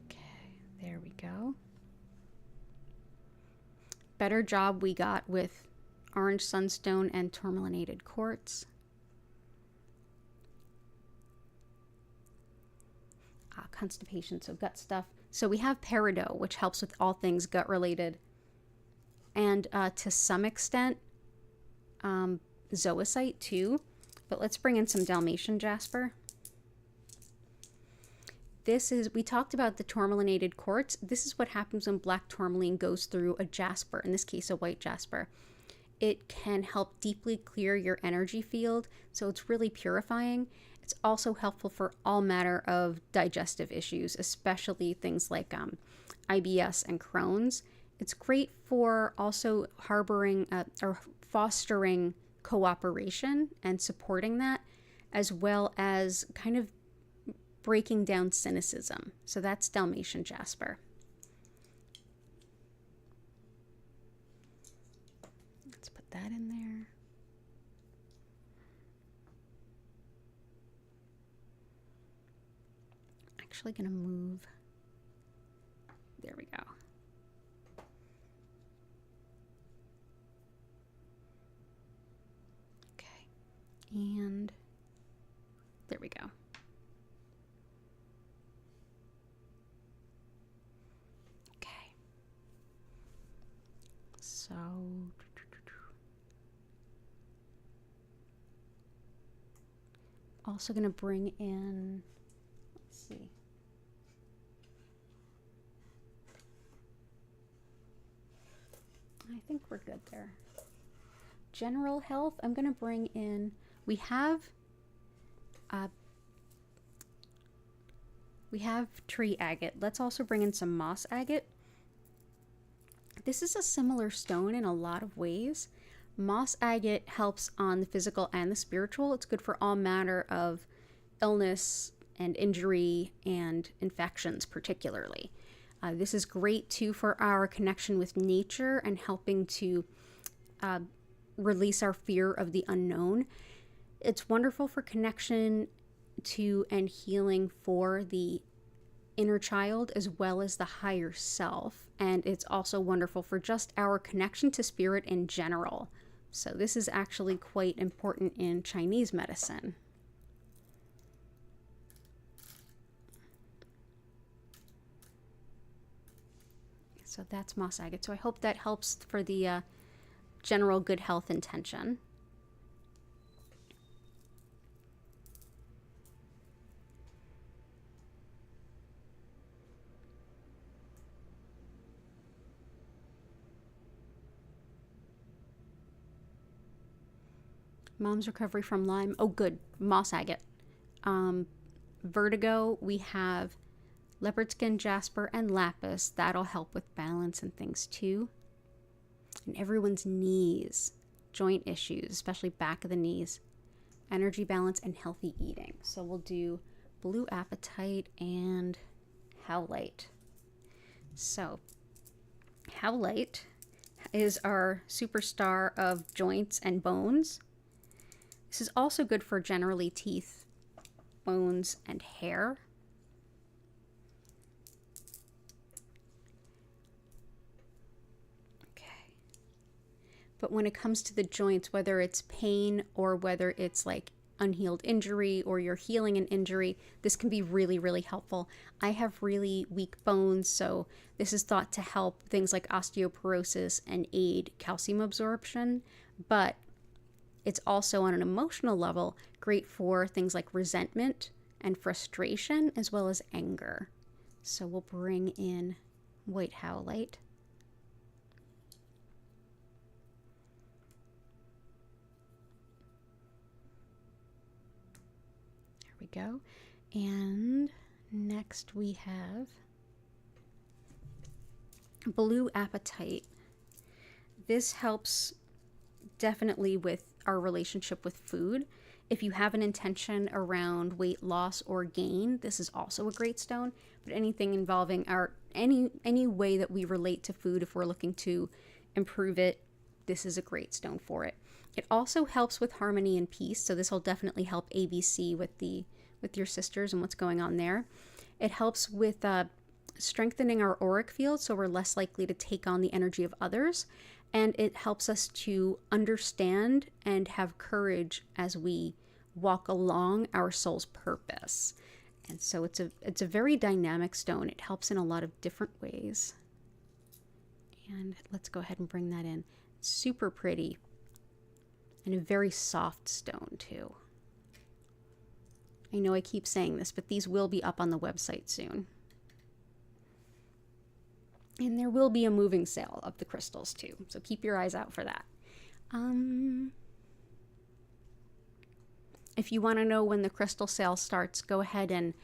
Okay, there we go. Better job we got with orange sunstone and tourmalinated quartz. Constipation, so gut stuff. So we have peridot, which helps with all things gut related, and to some extent zoisite too. But let's bring in some Dalmatian jasper. This is, we talked about the tourmalinated quartz. This is what happens when black tourmaline goes through a jasper, in this case a white jasper. It can help deeply clear your energy field, so it's really purifying. It's also helpful for all manner of digestive issues, especially things like IBS and Crohn's. It's great for also harboring or fostering cooperation and supporting that, as well as kind of breaking down cynicism. So that's Dalmatian jasper. Let's put that in there. Actually going to move. There we go. Okay. And there we go. Okay. So also going to bring in, let's see. I think we're good there. General health, I'm going to bring in, we have tree agate. Let's also bring in some moss agate. This is a similar stone in a lot of ways. Moss agate helps on the physical and the spiritual. It's good for all manner of illness and injury and infections particularly. This is great too for our connection with nature and helping to release our fear of the unknown. It's wonderful for connection to and healing for the inner child as well as the higher self. And it's also wonderful for just our connection to spirit in general. So this is actually quite important in Chinese medicine. So that's moss agate. So I hope that helps for the general good health intention. Mom's recovery from Lyme. Oh, good. Moss agate. Vertigo, we have leopard skin jasper and lapis. That'll help with balance and things too. And everyone's knees, joint issues, especially back of the knees, energy balance and healthy eating. So we'll do blue apatite and howlite. So howlite is our superstar of joints and bones. This is also good for generally teeth, bones, and hair. Okay. But when it comes to the joints, whether it's pain or whether it's like unhealed injury or you're healing an injury, this can be really, really helpful. I have really weak bones, so this is thought to help things like osteoporosis and aid calcium absorption, but it's also on an emotional level great for things like resentment and frustration as well as anger. So we'll bring in white howlite. There we go. And next we have blue apatite. This helps definitely with our relationship with food. If you have an intention around weight loss or gain, this is also a great stone. But anything involving our any way that we relate to food, if we're looking to improve it, this is a great stone for it. It also helps with harmony and peace. So this will definitely help ABC with your sisters and what's going on there. It helps with strengthening our auric field, so we're less likely to take on the energy of others. And it helps us to understand and have courage as we walk along our soul's purpose. And so it's a very dynamic stone. It helps in a lot of different ways. And let's go ahead and bring that in. Super pretty. And a very soft stone too. I know I keep saying this, but these will be up on the website soon. And there will be a moving sale of the crystals too, so keep your eyes out for that. If you want to know when the crystal sale starts, go ahead and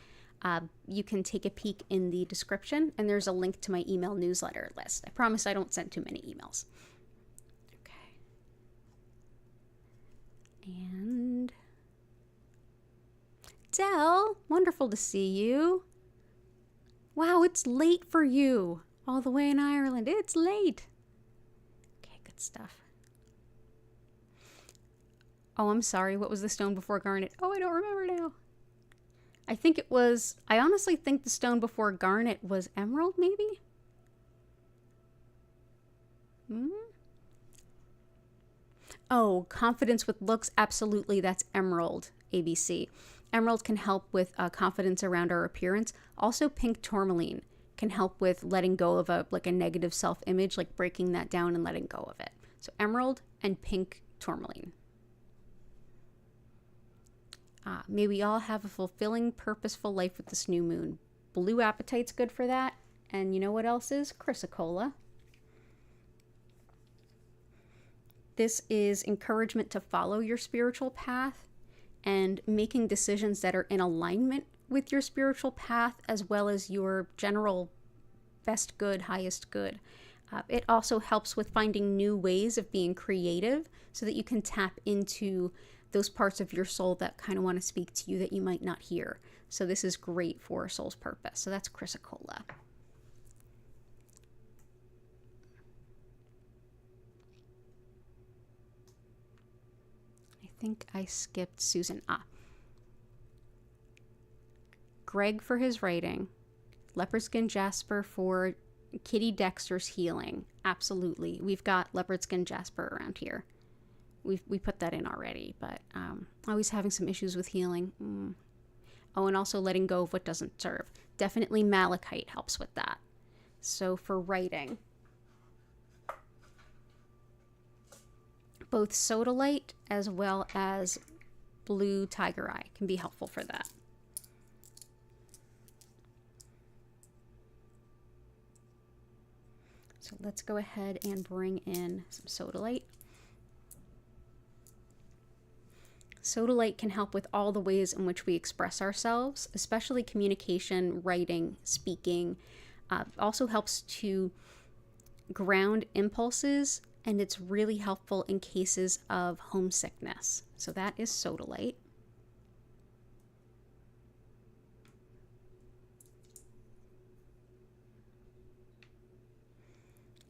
you can take a peek in the description, and there's a link to my email newsletter list. I promise I don't send too many emails. Okay. And Dell, wonderful to see you. Wow, it's late for you. All the way in Ireland. It's late. Okay, good stuff. Oh, I'm sorry. What was the stone before garnet? Oh, I don't remember now. I honestly think the stone before garnet was emerald, maybe? Oh, confidence with looks. Absolutely, that's emerald, ABC. Emerald can help with confidence around our appearance. Also, pink tourmaline can help with letting go of a negative self-image, like breaking that down and letting go of it. So emerald and pink tourmaline. May we all have a fulfilling, purposeful life with this new moon. Blue apatite's good for that. And you know what else is? Chrysocolla. This is encouragement to follow your spiritual path and making decisions that are in alignment with your spiritual path as well as your general best good, highest good. It also helps with finding new ways of being creative so that you can tap into those parts of your soul that kind of want to speak to you that you might not hear. So this is great for soul's purpose. So that's Chrysocolla. I think I skipped Susan. Greg for his writing. Leopard skin jasper for Kitty Dexter's healing. Absolutely. We've got leopard skin jasper around here. We put that in already, but always having some issues with healing. Oh, and also letting go of what doesn't serve. Definitely malachite helps with that. So for writing, both sodalite as well as blue tiger eye can be helpful for that. So let's go ahead and bring in some sodalite. Sodalite can help with all the ways in which we express ourselves, especially communication, writing, speaking. Also helps to ground impulses, and it's really helpful in cases of homesickness. So that is sodalite.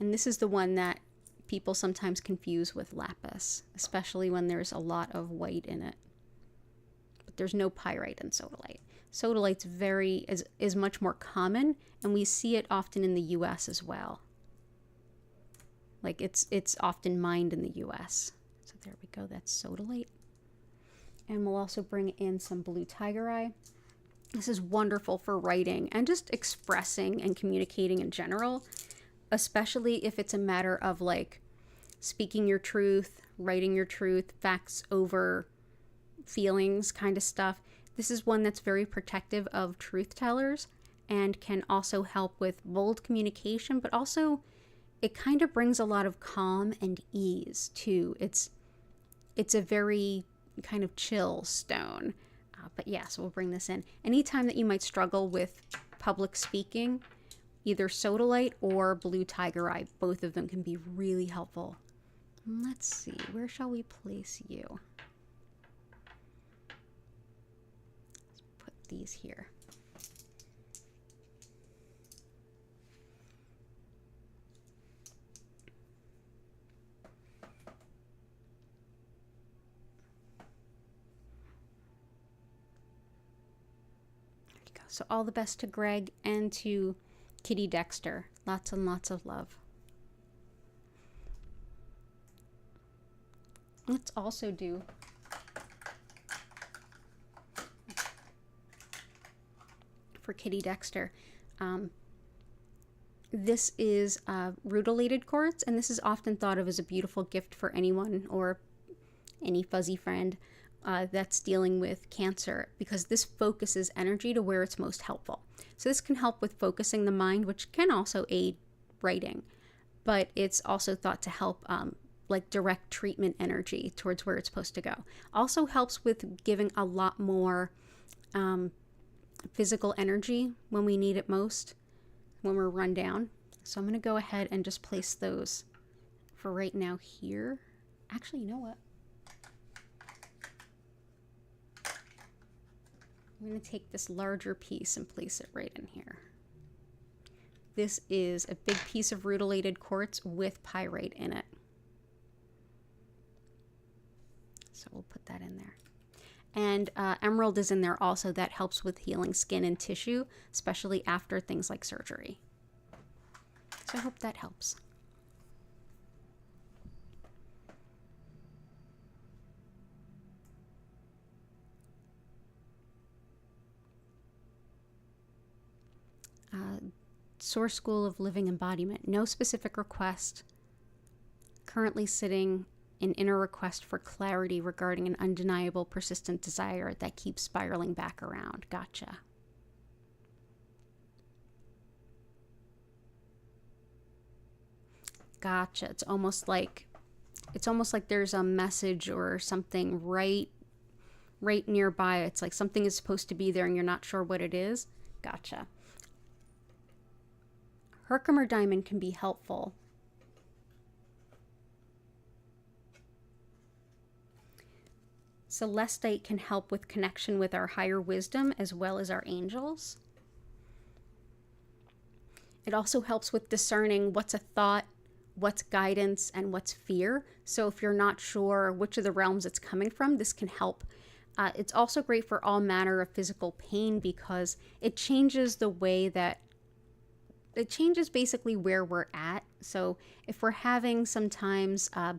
And this is the one that people sometimes confuse with lapis, especially when there's a lot of white in it. But there's no pyrite in sodalite. Sodalite's is much more common, and we see it often in the US as well. Like it's often mined in the US. So there we go, that's sodalite. And we'll also bring in some blue tiger eye. This is wonderful for writing and just expressing and communicating in general, especially if it's a matter of like speaking your truth, writing your truth, facts over feelings kind of stuff. This is one that's very protective of truth tellers and can also help with bold communication, but also it kind of brings a lot of calm and ease too. It's a very kind of chill stone. But yeah, so we'll bring this in. Anytime that you might struggle with public speaking, either sodalite or blue tiger eye, both of them can be really helpful. Let's see, where shall we place you? Let's put these here. So all the best to Greg and to Kitty Dexter. Lots and lots of love. Let's also do for Kitty Dexter. This is rutilated quartz, and this is often thought of as a beautiful gift for anyone or any fuzzy friend that's dealing with cancer, because this focuses energy to where it's most helpful. So this can help with focusing the mind, which can also aid writing, but it's also thought to help like direct treatment energy towards where it's supposed to go. Also helps with giving a lot more physical energy when we need it most, when we're run down. So I'm going to go ahead and just place those for right now here. Actually, you know what? I'm going to take this larger piece and place it right in here. This is a big piece of rutilated quartz with pyrite in it. So we'll put that in there. And emerald is in there also. That helps with healing skin and tissue, especially after things like surgery. So I hope that helps. Source School of Living Embodiment. No specific request. Currently sitting in inner request for clarity regarding an undeniable persistent desire that keeps spiraling back around. Gotcha. Gotcha. It's almost like there's a message or something right nearby. It's like something is supposed to be there and you're not sure what it is. Gotcha. Herkimer diamond can be helpful. Celestite can help with connection with our higher wisdom as well as our angels. It also helps with discerning what's a thought, what's guidance, and what's fear. So if you're not sure which of the realms it's coming from, this can help. It's also great for all manner of physical pain because it changes the way that it changes basically where we're at. So if we're having sometimes, let's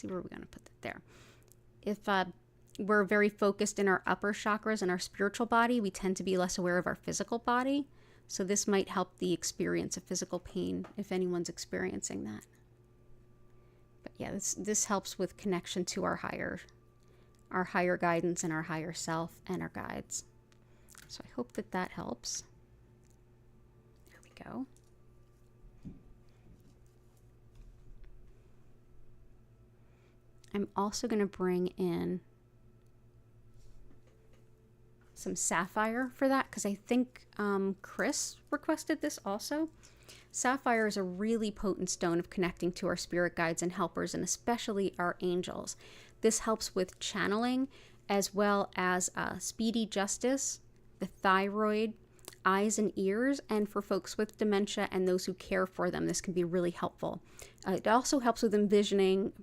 see where we're going to put that there. If we're very focused in our upper chakras and our spiritual body, we tend to be less aware of our physical body. So this might help the experience of physical pain if anyone's experiencing that. But yeah, this helps with connection to our higher guidance and our higher self and our guides. So I hope that helps. Go. I'm also going to bring in some sapphire for that because I think Chris requested this also. Sapphire is a really potent stone of connecting to our spirit guides and helpers, and especially our angels. This helps with channeling as well as speedy justice, the thyroid, eyes and ears, and for folks with dementia and those who care for them, this can be really helpful. It also helps with envisioning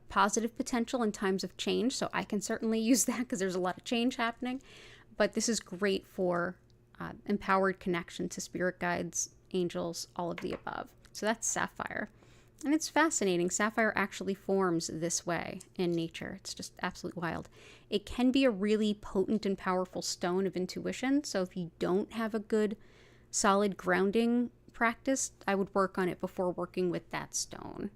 positive potential in times of change, so I can certainly use that because there's a lot of change happening, but this is great for empowered connection to spirit guides, angels, all of the above. So that's sapphire. And it's fascinating. Sapphire actually forms this way in nature. It's just absolutely wild. It can be a really potent and powerful stone of intuition. So if you don't have a good, solid grounding practice, I would work on it before working with that stone.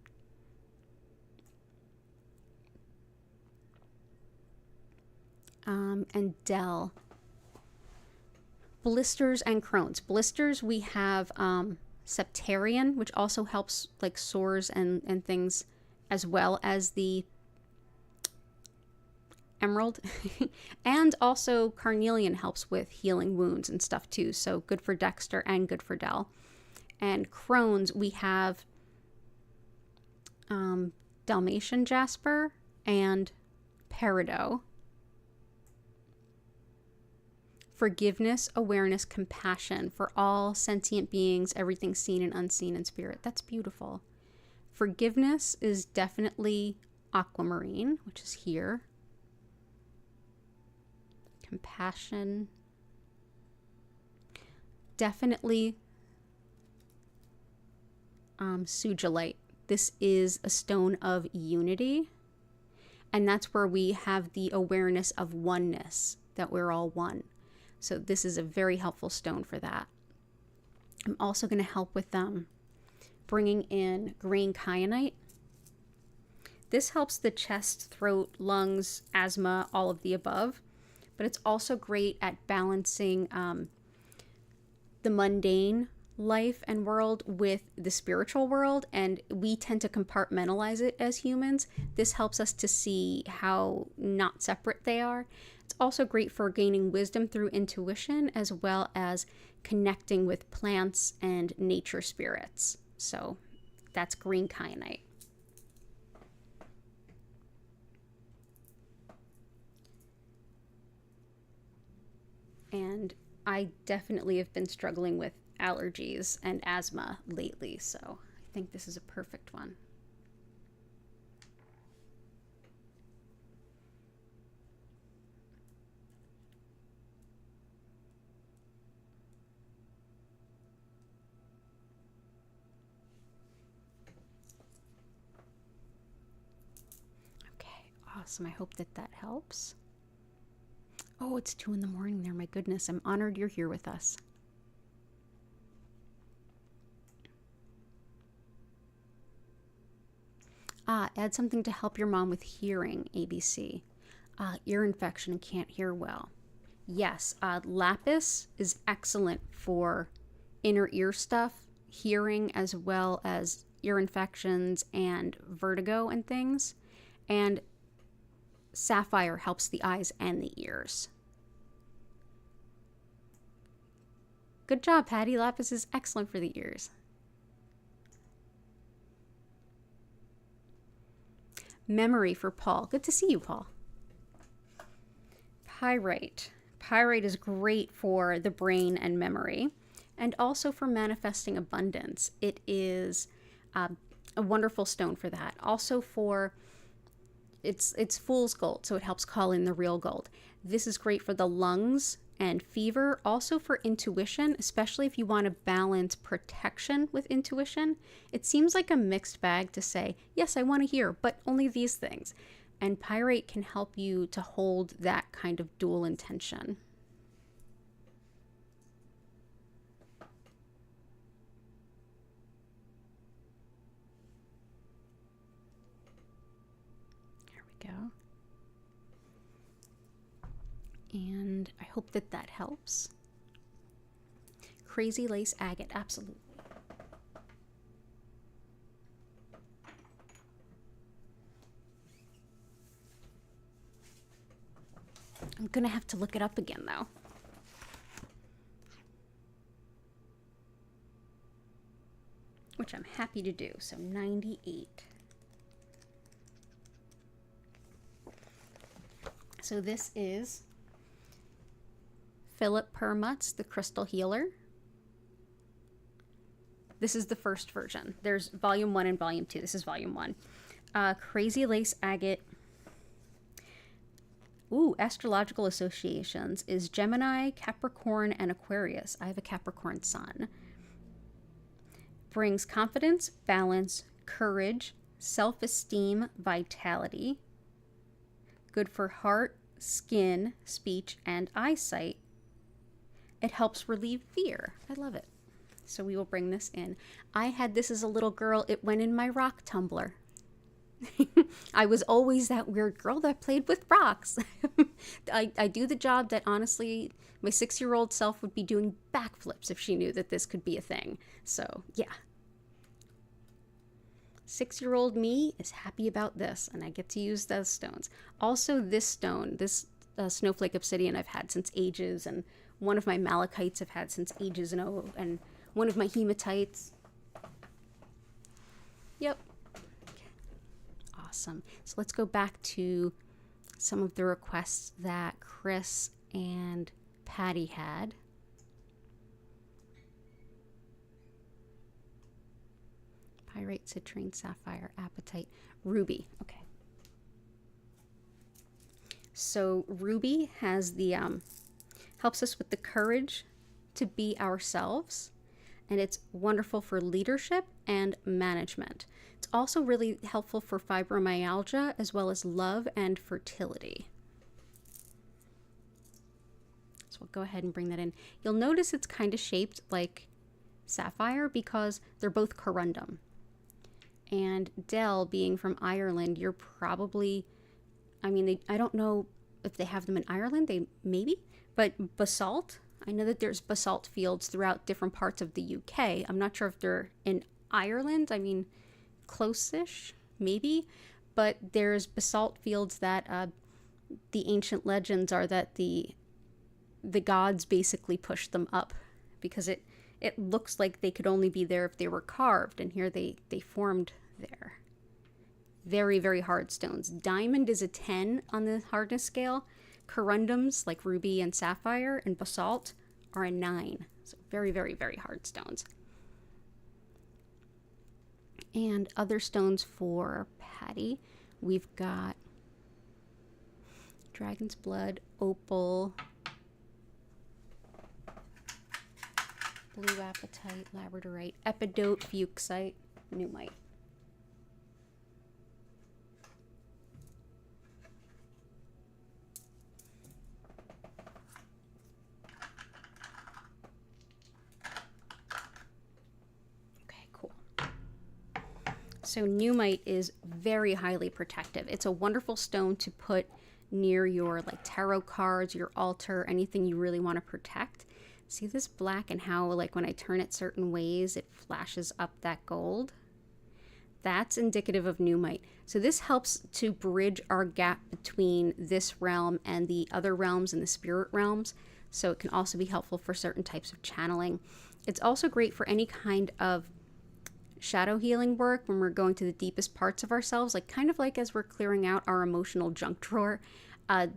And Dell. Blisters and Crohn's. Blisters, we have septarian, which also helps like sores and things, as well as the emerald. And also carnelian helps with healing wounds and stuff too, so good for Dexter and good for Dell. And Crohn's, we have Dalmatian jasper and peridot. Forgiveness, awareness, compassion for all sentient beings, everything seen and unseen in spirit. That's beautiful. Forgiveness is definitely aquamarine, which is here. Compassion. Definitely sugilite. This is a stone of unity. And that's where we have the awareness of oneness, that we're all one. So this is a very helpful stone for that. I'm also going to help with bringing in green kyanite. This helps the chest, throat, lungs, asthma, all of the above. But it's also great at balancing the mundane life and world with the spiritual world. And we tend to compartmentalize it as humans. This helps us to see how not separate they are. It's also great for gaining wisdom through intuition, as well as connecting with plants and nature spirits. So that's green kyanite. And I definitely have been struggling with allergies and asthma lately, so I think this is a perfect one. Okay, awesome. I hope that that helps. Oh, it's 2 in the morning there. My goodness, I'm honored you're here with us. Add something to help your mom with hearing, ABC. Ear infection and can't hear well. Yes, lapis is excellent for inner ear stuff, hearing, as well as ear infections and vertigo and things. And sapphire helps the eyes and the ears. Good job, Patty. Lapis is excellent for the ears. Memory for Paul. Good to see you, Paul. Pyrite. Pyrite is great for the brain and memory, and also for manifesting abundance. It is a wonderful stone for that. Also for it's fool's gold, so it helps call in the real gold. This is great for the lungs and fever, also for intuition, especially if you want to balance protection with intuition. It seems like a mixed bag to say, yes, I want to hear, but only these things. And pyrite can help you to hold that kind of dual intention. There we go. And I hope that that helps. Crazy lace agate, absolutely. I'm gonna have to look it up again though. Which I'm happy to do. So 98. So this is Philip Permut's The Crystal Healer. This is the first version. There's volume 1 and volume 2. This is volume 1. Crazy lace agate. Ooh, astrological associations is Gemini, Capricorn, and Aquarius. I have a Capricorn sun. Brings confidence, balance, courage, self-esteem, vitality. Good for heart, skin, speech, and eyesight. It helps relieve fear. I love it. So we will bring this in. I had this as a little girl. It went in my rock tumbler. I was always that weird girl that played with rocks. I do the job that honestly my 6-year-old self would be doing backflips if she knew that this could be a thing. So yeah. 6-year-old me is happy about this, and I get to use those stones. Also this stone, this snowflake obsidian I've had since ages, and one of my malachites I've had since ages, and one of my hematites. Yep. Awesome. So let's go back to some of the requests that Chris and Patty had. Pyrite, citrine, sapphire, apatite, ruby. Okay. So ruby has the helps us with the courage to be ourselves, and it's wonderful for leadership and management. It's also really helpful for fibromyalgia as well as love and fertility. So we'll go ahead and bring that in. You'll notice it's kind of shaped like sapphire because they're both corundum. And Dell, being from Ireland, you're probably, I mean, I don't know if they have them in Ireland, they maybe, but basalt, I know that there's basalt fields throughout different parts of the UK. I'm not sure if they're in Ireland, I mean, close-ish, maybe, but there's basalt fields that the ancient legends are that the gods basically pushed them up because it looks like they could only be there if they were carved, and here they formed there. Very, very hard stones. Diamond is a 10 on the hardness scale. Corundums, like ruby and sapphire, and basalt are a 9. So very, very, very hard stones. And other stones for Patty, we've got dragon's blood, opal, blue apatite, labradorite, epidote, fuchsite, pneumite. Okay, cool. So pneumite is very highly protective. It's a wonderful stone to put near your like tarot cards, your altar, anything you really want to protect. See this black and how like when I turn it certain ways, it flashes up that gold? That's indicative of pneumite. So this helps to bridge our gap between this realm and the other realms and the spirit realms. So it can also be helpful for certain types of channeling. It's also great for any kind of shadow healing work when we're going to the deepest parts of ourselves, like kind of like as we're clearing out our emotional junk drawer.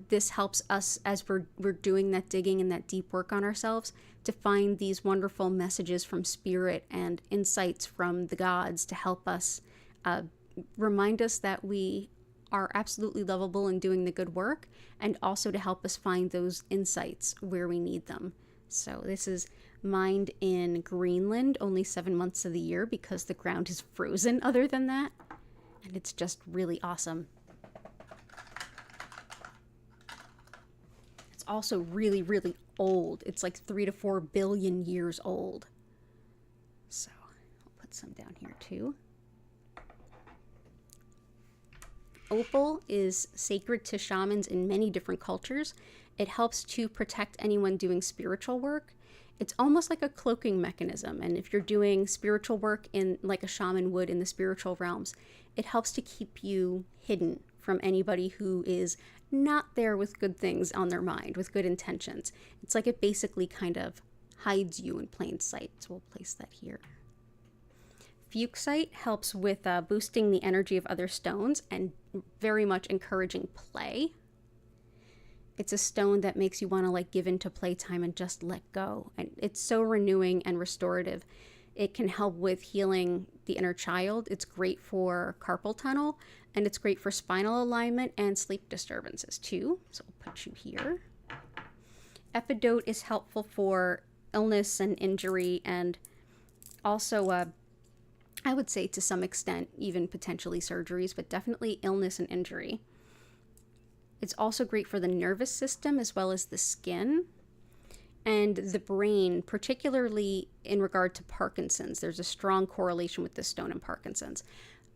This helps us as we're doing that digging and that deep work on ourselves to find these wonderful messages from spirit and insights from the gods to help us remind us that we are absolutely lovable and doing the good work, and also to help us find those insights where we need them. So this is mined in Greenland only 7 months of the year because the ground is frozen other than that. And it's just really awesome. It's also really, really old. It's like 3 to 4 billion years old. So I'll put some down here too. Opal is sacred to shamans in many different cultures. It helps to protect anyone doing spiritual work. It's almost like a cloaking mechanism. And if you're doing spiritual work in like a shaman would in the spiritual realms, it helps to keep you hidden from anybody who is not there with good things on their mind, with good intentions. It's like it basically kind of hides you in plain sight. So we'll place that here. Fuchsite helps with boosting the energy of other stones and very much encouraging play. It's a stone that makes you want to like give into playtime and just let go. And it's so renewing and restorative. It can help with healing the inner child. It's great for carpal tunnel, and it's great for spinal alignment and sleep disturbances too. So we'll put you here. Epidote is helpful for illness and injury, and also I would say to some extent even potentially surgeries, but definitely illness and injury. It's also great for the nervous system as well as the skin and the brain, particularly in regard to Parkinson's. There's a strong correlation with this stone and Parkinson's.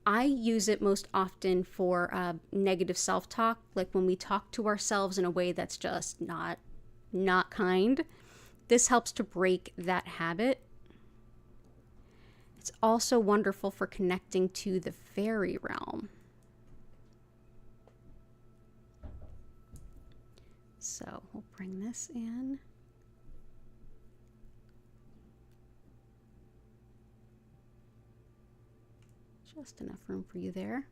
I use it most often for negative self-talk, like when we talk to ourselves in a way that's just not kind. This helps to break that habit. It's also wonderful for connecting to the fairy realm. So we'll bring this in. Just enough room for you there.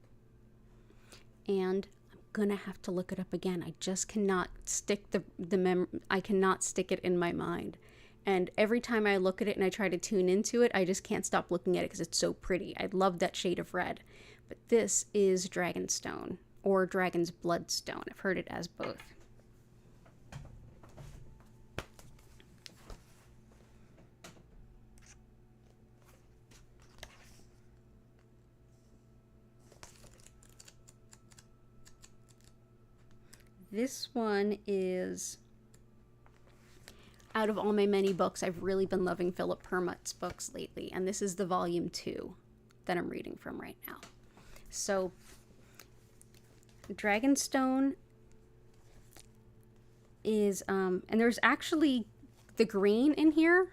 And I'm gonna have to look it up again. I just cannot stick I cannot stick it in my mind. And every time I look at it and I try to tune into it, I just can't stop looking at it because it's so pretty. I love that shade of red. But this is Dragonstone or Dragon's Bloodstone. I've heard it as both. This one is, out of all my many books, I've really been loving Philip Permut's books lately, and this is the volume 2 that I'm reading from right now. So, Dragonstone is, and there's actually, the green in here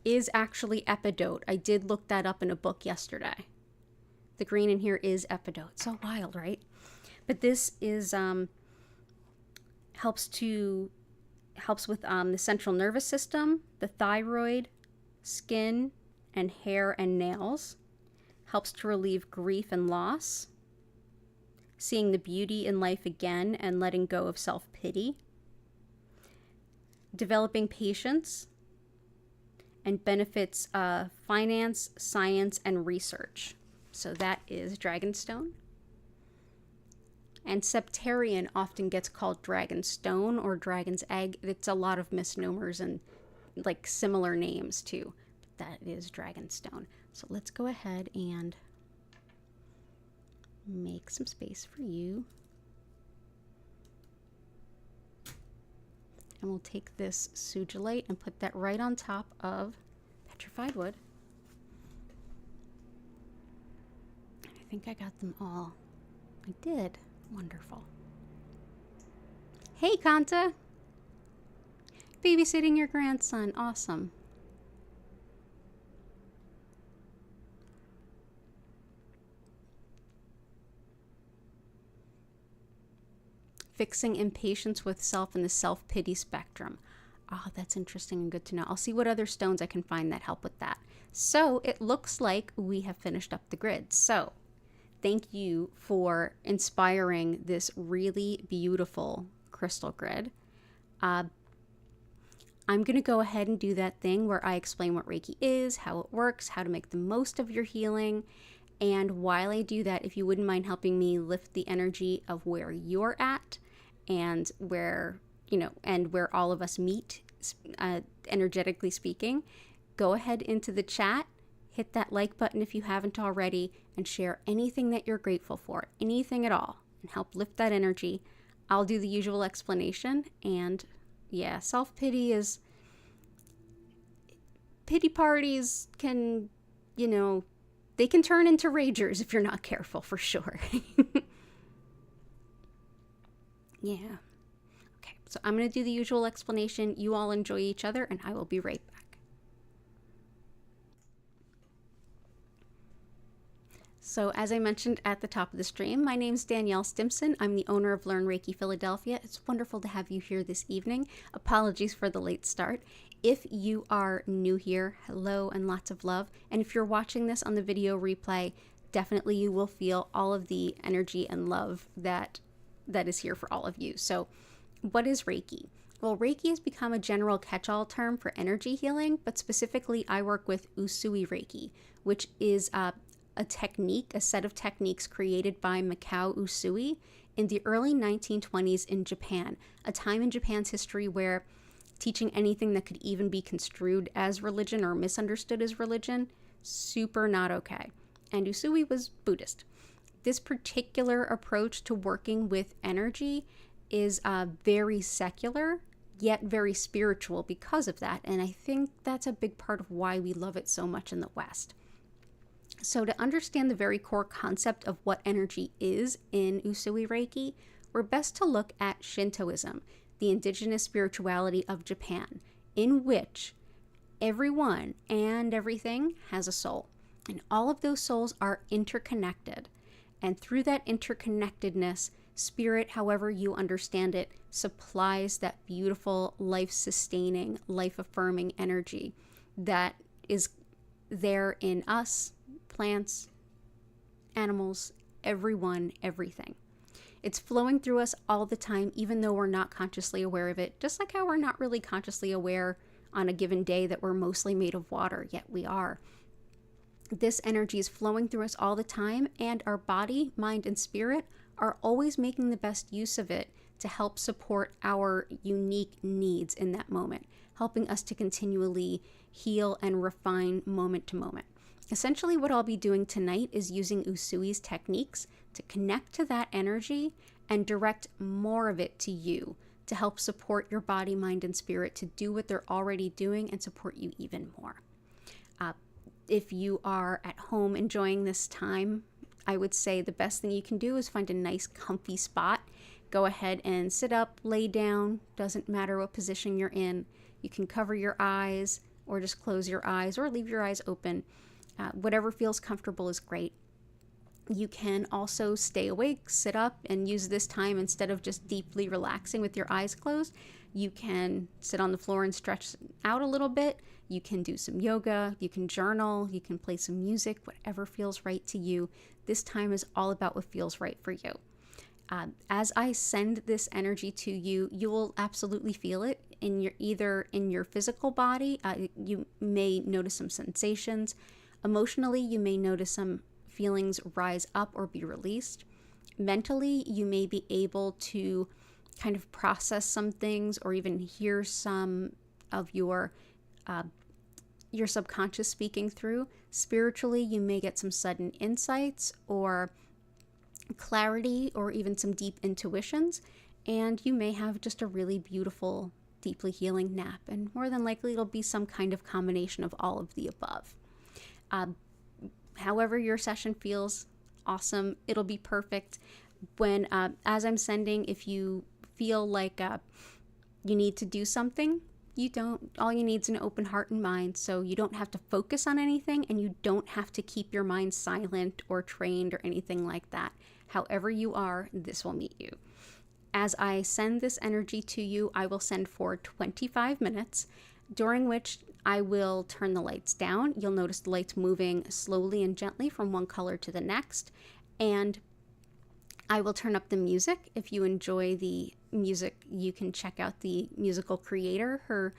is actually epidote. I did look that up in a book yesterday. The green in here is epidote. So wild, right? But this is, helps with the central nervous system, the thyroid, skin, and hair and nails. Helps to relieve grief and loss. Seeing the beauty in life again and letting go of self-pity. developing patience, and benefits finance, science, and research. So that is Dragonstone. And Septarian often gets called Dragonstone or Dragon's Egg. It's a lot of misnomers and like similar names too. But that is Dragonstone. So let's go ahead and make some space for you. And we'll take this Sugilite and put that right on top of petrified wood. I think I got them all. I did. Wonderful. Hey, Kanta. Babysitting your grandson. Awesome. Fixing impatience with self in the self-pity spectrum. Ah, that's interesting and good to know. I'll see what other stones I can find that help with that. So it looks like we have finished up the grid. So thank you for inspiring this really beautiful crystal grid. I'm going to go ahead and do that thing where I explain what Reiki is, how it works, how to make the most of your healing. And while I do that, if you wouldn't mind helping me lift the energy of where you're at and where, and where all of us meet, energetically speaking, go ahead into the chat, hit that like button if you haven't already, and share anything that you're grateful for, anything at all, and help lift that energy. I'll do the usual explanation. And yeah, self-pity is, pity parties can, they can turn into ragers if you're not careful, for sure. Yeah. Okay, so I'm going to do the usual explanation. You all enjoy each other, and I will be right back. So as I mentioned at the top of the stream, my name is Danielle Stimpson. I'm the owner of Learn Reiki Philadelphia. It's wonderful to have you here this evening. Apologies for the late start. If you are new here, hello and lots of love. And if you're watching this on the video replay, definitely you will feel all of the energy and love that is here for all of you. So what is Reiki? Well, Reiki has become a general catch-all term for energy healing, but specifically I work with Usui Reiki, which is a technique, a set of techniques created by Mikao Usui in the early 1920s in Japan, a time in Japan's history where teaching anything that could even be construed as religion or misunderstood as religion, super not okay. And Usui was Buddhist. This particular approach to working with energy is very secular, yet very spiritual because of that. And I think that's a big part of why we love it so much in the West. So to understand the very core concept of what energy is in Usui Reiki, we're best to look at Shintoism, the indigenous spirituality of Japan, in which everyone and everything has a soul. And all of those souls are interconnected. And through that interconnectedness, spirit, however you understand it, supplies that beautiful, life-sustaining, life-affirming energy that is there in us, plants, animals, everyone, everything. It's flowing through us all the time, even though we're not consciously aware of it, just like how we're not really consciously aware on a given day that we're mostly made of water, yet we are. This energy is flowing through us all the time, and our body, mind, and spirit are always making the best use of it to help support our unique needs in that moment, helping us to continually heal and refine moment to moment. Essentially, what I'll be doing tonight is using Usui's techniques to connect to that energy and direct more of it to you to help support your body, mind, and spirit to do what they're already doing and support you even more. If you are at home enjoying this time, I would say the best thing you can do is find a nice comfy spot. Go ahead and sit up, lay down, doesn't matter what position you're in. You can cover your eyes or just close your eyes or leave your eyes open. Whatever feels comfortable is great. You can also stay awake, sit up, and use this time instead of just deeply relaxing with your eyes closed. You can sit on the floor and stretch out a little bit. You can do some yoga, you can journal, you can play some music, whatever feels right to you. This time is all about what feels right for you. As I send this energy to you, you will absolutely feel it. either in your physical body. You may notice some sensations. Emotionally, you may notice some feelings rise up or be released. Mentally, you may be able to kind of process some things or even hear some of your subconscious speaking through. Spiritually, you may get some sudden insights or clarity or even some deep intuitions, and you may have just a really beautiful, deeply healing nap, and more than likely it'll be some kind of combination of all of the above. However your session feels, awesome, it'll be perfect. When as I'm sending, if you feel like you need to do something, you don't. All you need is an open heart and mind, so you don't have to focus on anything, and you don't have to keep your mind silent or trained or anything like that. However you are, this will meet you. As I send this energy to you, I will send for 25 minutes, during which I will turn the lights down. You'll notice the lights moving slowly and gently from one color to the next, and I will turn up the music. If you enjoy the music, you can check out the musical creator. Her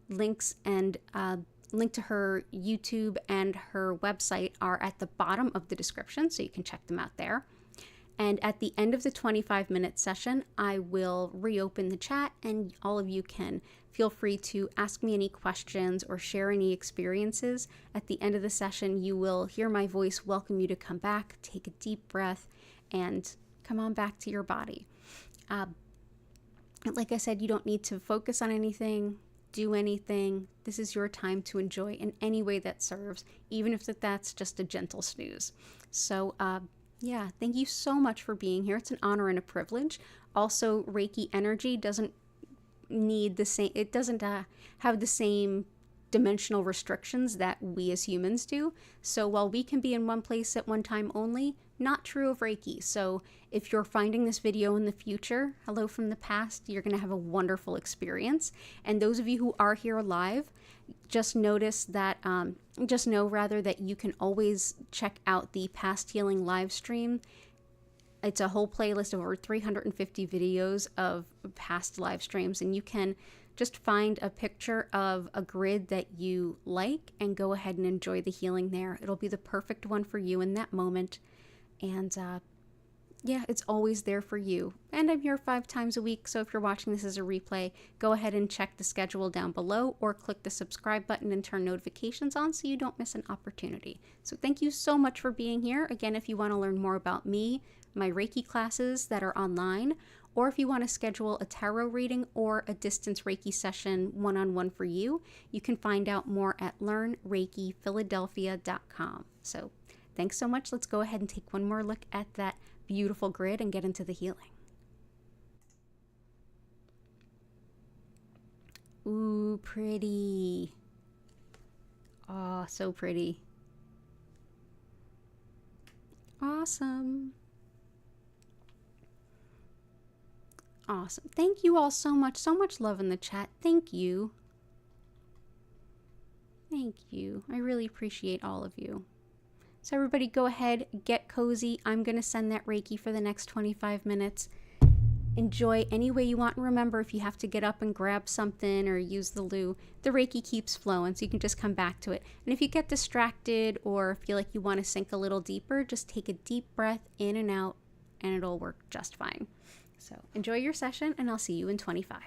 links and link to her YouTube and her website are at the bottom of the description, so you can check them out there. And at the end of the 25-minute session, I will reopen the chat, and all of you can feel free to ask me any questions or share any experiences. At the end of the session, you will hear my voice welcome you to come back, take a deep breath, and come on back to your body. Like I said, you don't need to focus on anything, do anything. This is your time to enjoy in any way that serves, even if that's just a gentle snooze. So, yeah, thank you so much for being here. It's an honor and a privilege. Also, Reiki energy doesn't need the same, it doesn't have the same dimensional restrictions that we as humans do. So while we can be in one place at one time only, not true of Reiki. So if you're finding this video in the future, hello from the past, you're going to have a wonderful experience. And those of you who are here live, just know rather that you can always check out the past healing live stream. It's a whole playlist of over 350 videos of past live streams, and you can just find a picture of a grid that you like and go ahead and enjoy the healing there. It'll be the perfect one for you in that moment. And yeah, it's always there for you. And I'm here 5 times a week, so if you're watching this as a replay, go ahead and check the schedule down below or click the subscribe button and turn notifications on so you don't miss an opportunity. So thank you so much for being here. Again, if you want to learn more about me, my Reiki classes that are online, or if you want to schedule a tarot reading or a distance Reiki session one-on-one for you, you can find out more at learnreikiphiladelphia.com. So thanks so much. Let's go ahead and take one more look at that beautiful grid and get into the healing. Ooh, pretty. Oh, so pretty. Awesome. Awesome. Thank you all so much. So much love in the chat. Thank you. Thank you. I really appreciate all of you. So everybody go ahead, get cozy. I'm going to send that Reiki for the next 25 minutes. Enjoy any way you want. And remember, if you have to get up and grab something or use the loo, the Reiki keeps flowing, so you can just come back to it. And if you get distracted or feel like you want to sink a little deeper, just take a deep breath in and out, and it'll work just fine. So enjoy your session, and I'll see you in 25.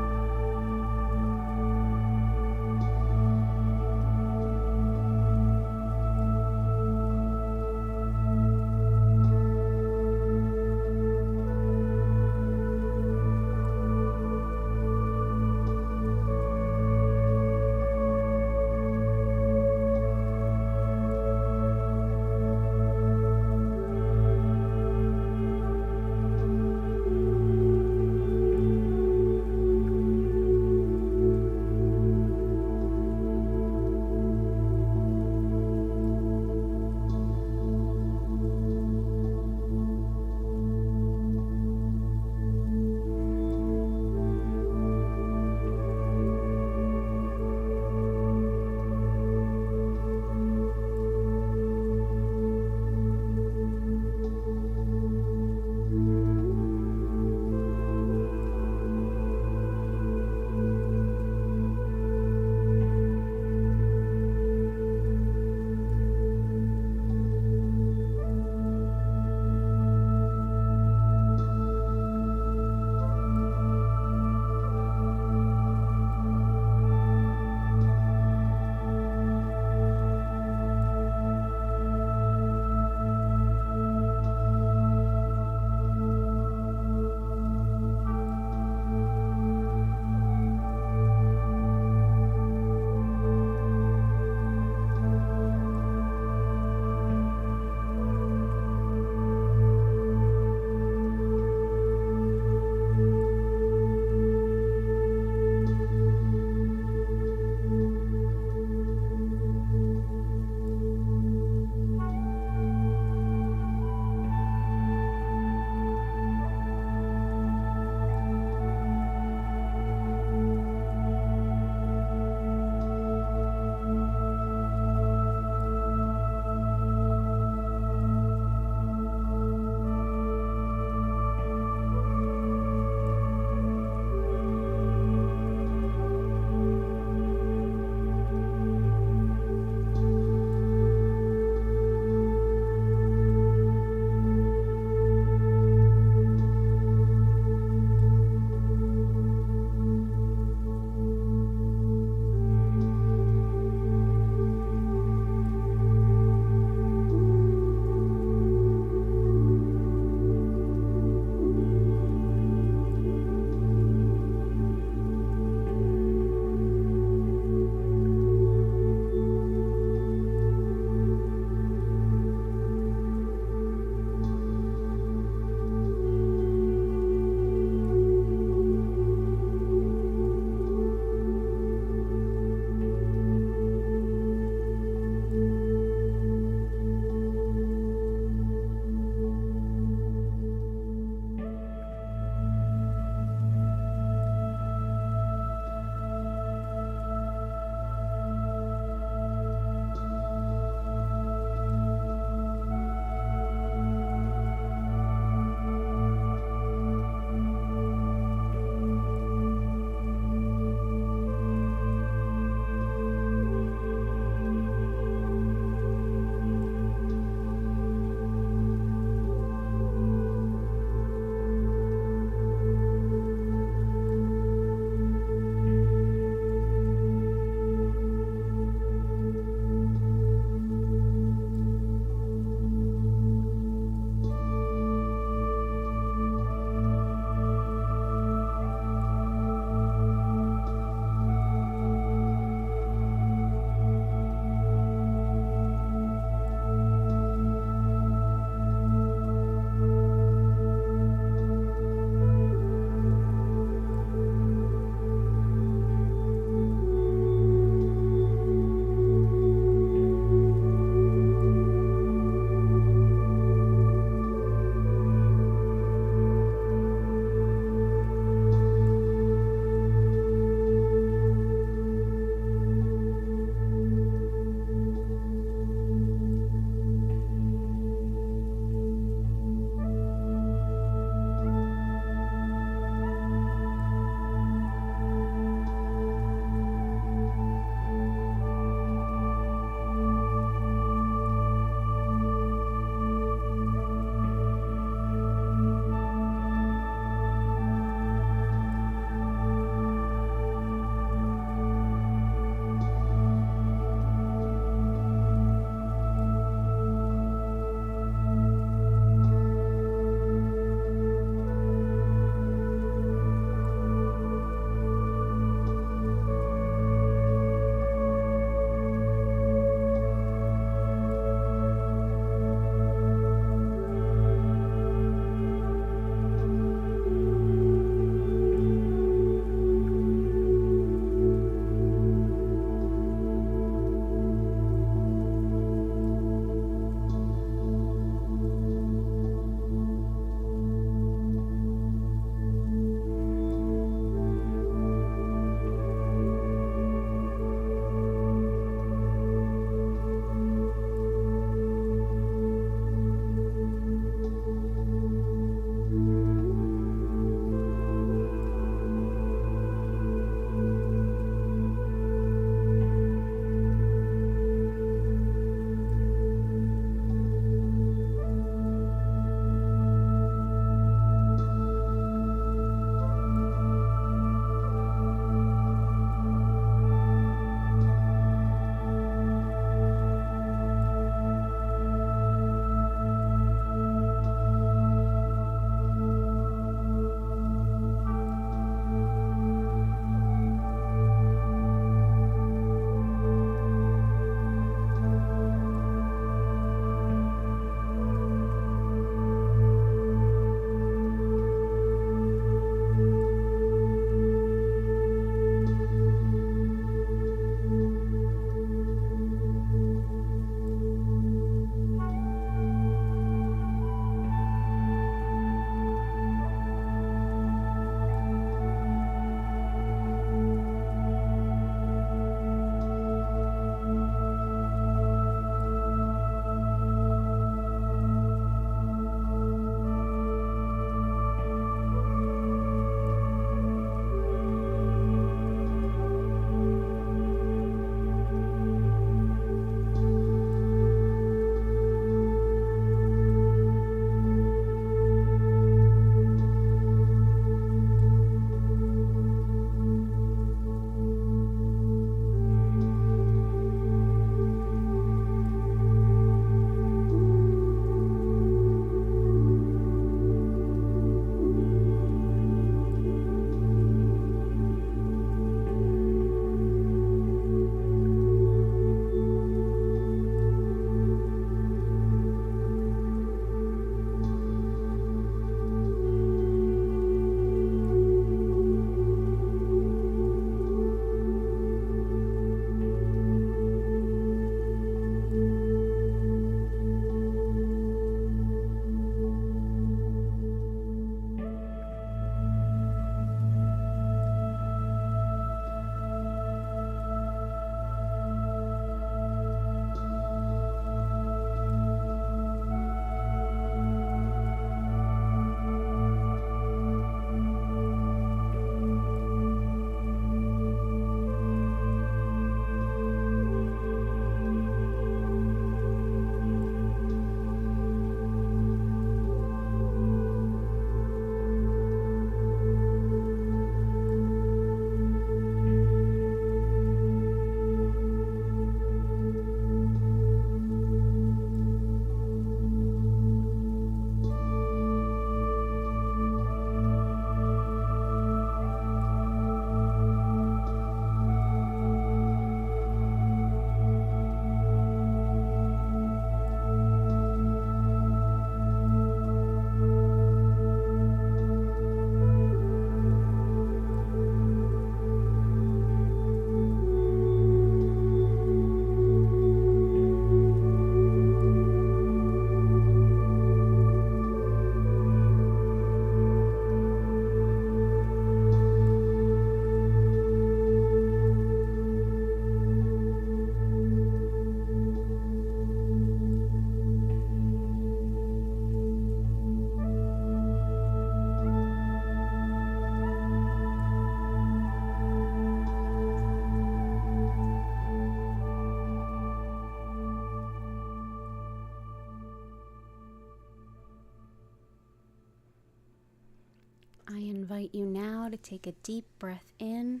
invite you now to take a deep breath in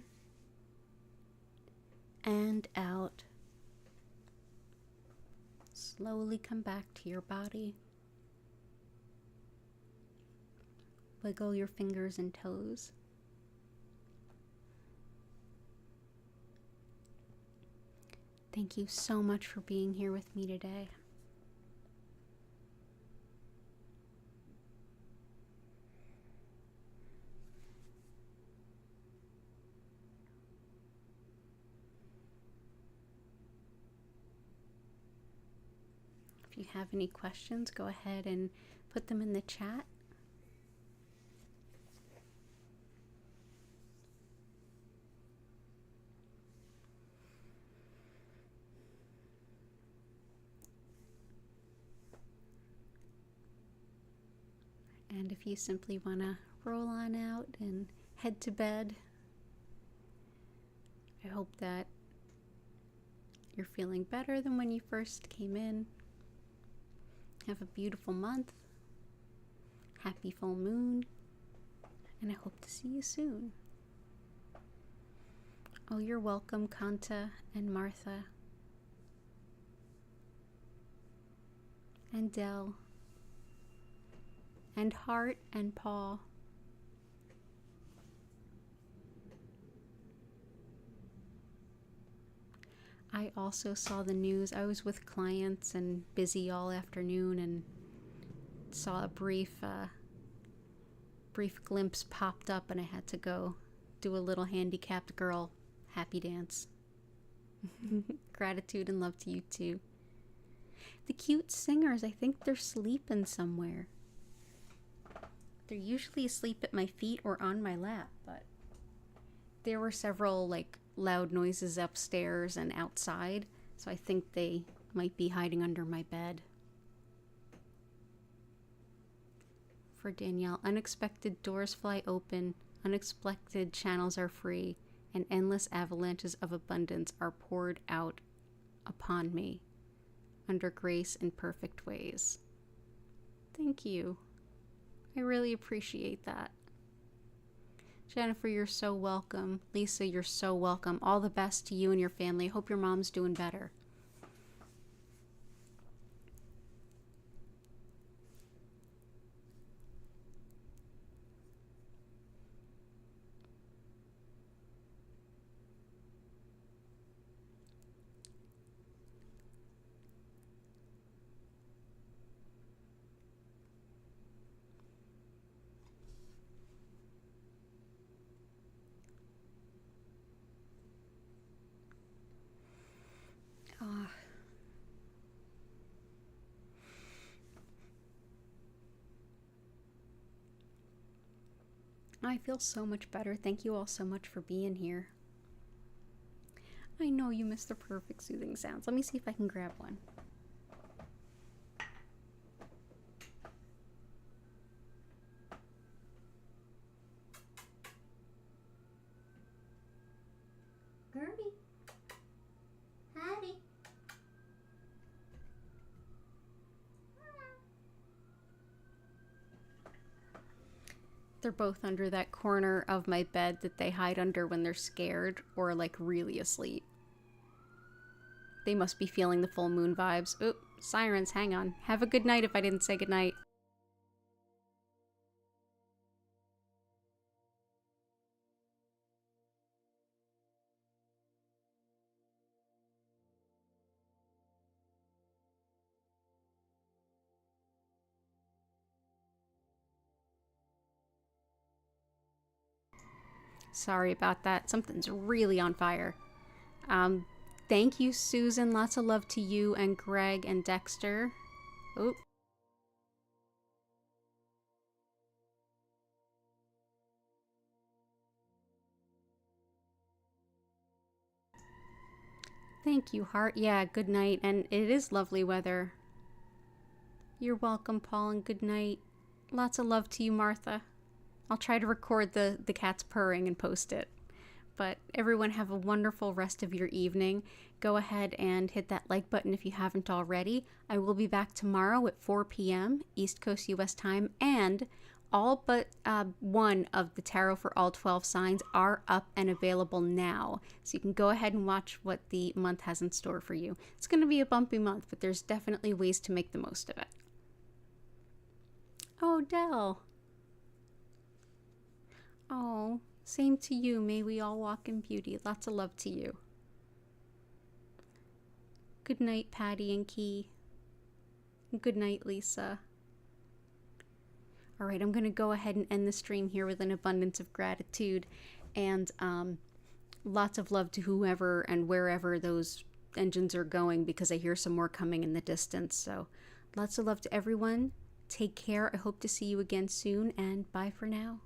and out. Slowly come back to your body. Wiggle your fingers and toes. Thank you so much for being here with me today. If you have any questions, go ahead and put them in the chat. And if you simply want to roll on out and head to bed, I hope that you're feeling better than when you first came in. Have a beautiful month. Happy full moon. And I hope to see you soon. Oh, you're welcome, Kanta and Martha. And Dell. And Hart and Paul. I also saw the news. I was with clients and busy all afternoon and saw a brief glimpse popped up, and I had to go do a little handicapped girl happy dance. Gratitude and love to you too. The cute singers, I think they're sleeping somewhere. They're usually asleep at my feet or on my lap, but there were several loud noises upstairs and outside, so I think they might be hiding under my bed. For Danielle, unexpected doors fly open, unexpected channels are free, and endless avalanches of abundance are poured out upon me under grace and perfect ways. Thank you. I really appreciate that. Jennifer, you're so welcome. Lisa, you're so welcome. All the best to you and your family. Hope your mom's doing better. I feel so much better. Thank you all so much for being here. I know you missed the perfect soothing sounds. Let me see if I can grab one. Gertie. Hattie. They're both under that corner of my bed that they hide under when they're scared or really asleep. They must be feeling the full moon vibes. Oop, sirens, hang on. Have a good night if I didn't say good night. Sorry about that. Something's really on fire. Thank you, Susan. Lots of love to you and Greg and Dexter. Oop. Thank you, Hart. Yeah, good night. And it is lovely weather. You're welcome, Paul, and good night. Lots of love to you, Martha. I'll try to record the cat's purring and post it. But everyone have a wonderful rest of your evening. Go ahead and hit that like button if you haven't already. I will be back tomorrow at 4 p.m. East Coast US time and all but one of the Tarot for All 12 Signs are up and available now. So you can go ahead and watch what the month has in store for you. It's going to be a bumpy month, but there's definitely ways to make the most of it. Oh, Dell. Oh, same to you. May we all walk in beauty. Lots of love to you. Good night, Patty and Key. Good night, Lisa. All right, I'm going to go ahead and end the stream here with an abundance of gratitude and lots of love to whoever and wherever those engines are going, because I hear some more coming in the distance. So lots of love to everyone. Take care. I hope to see you again soon, and bye for now.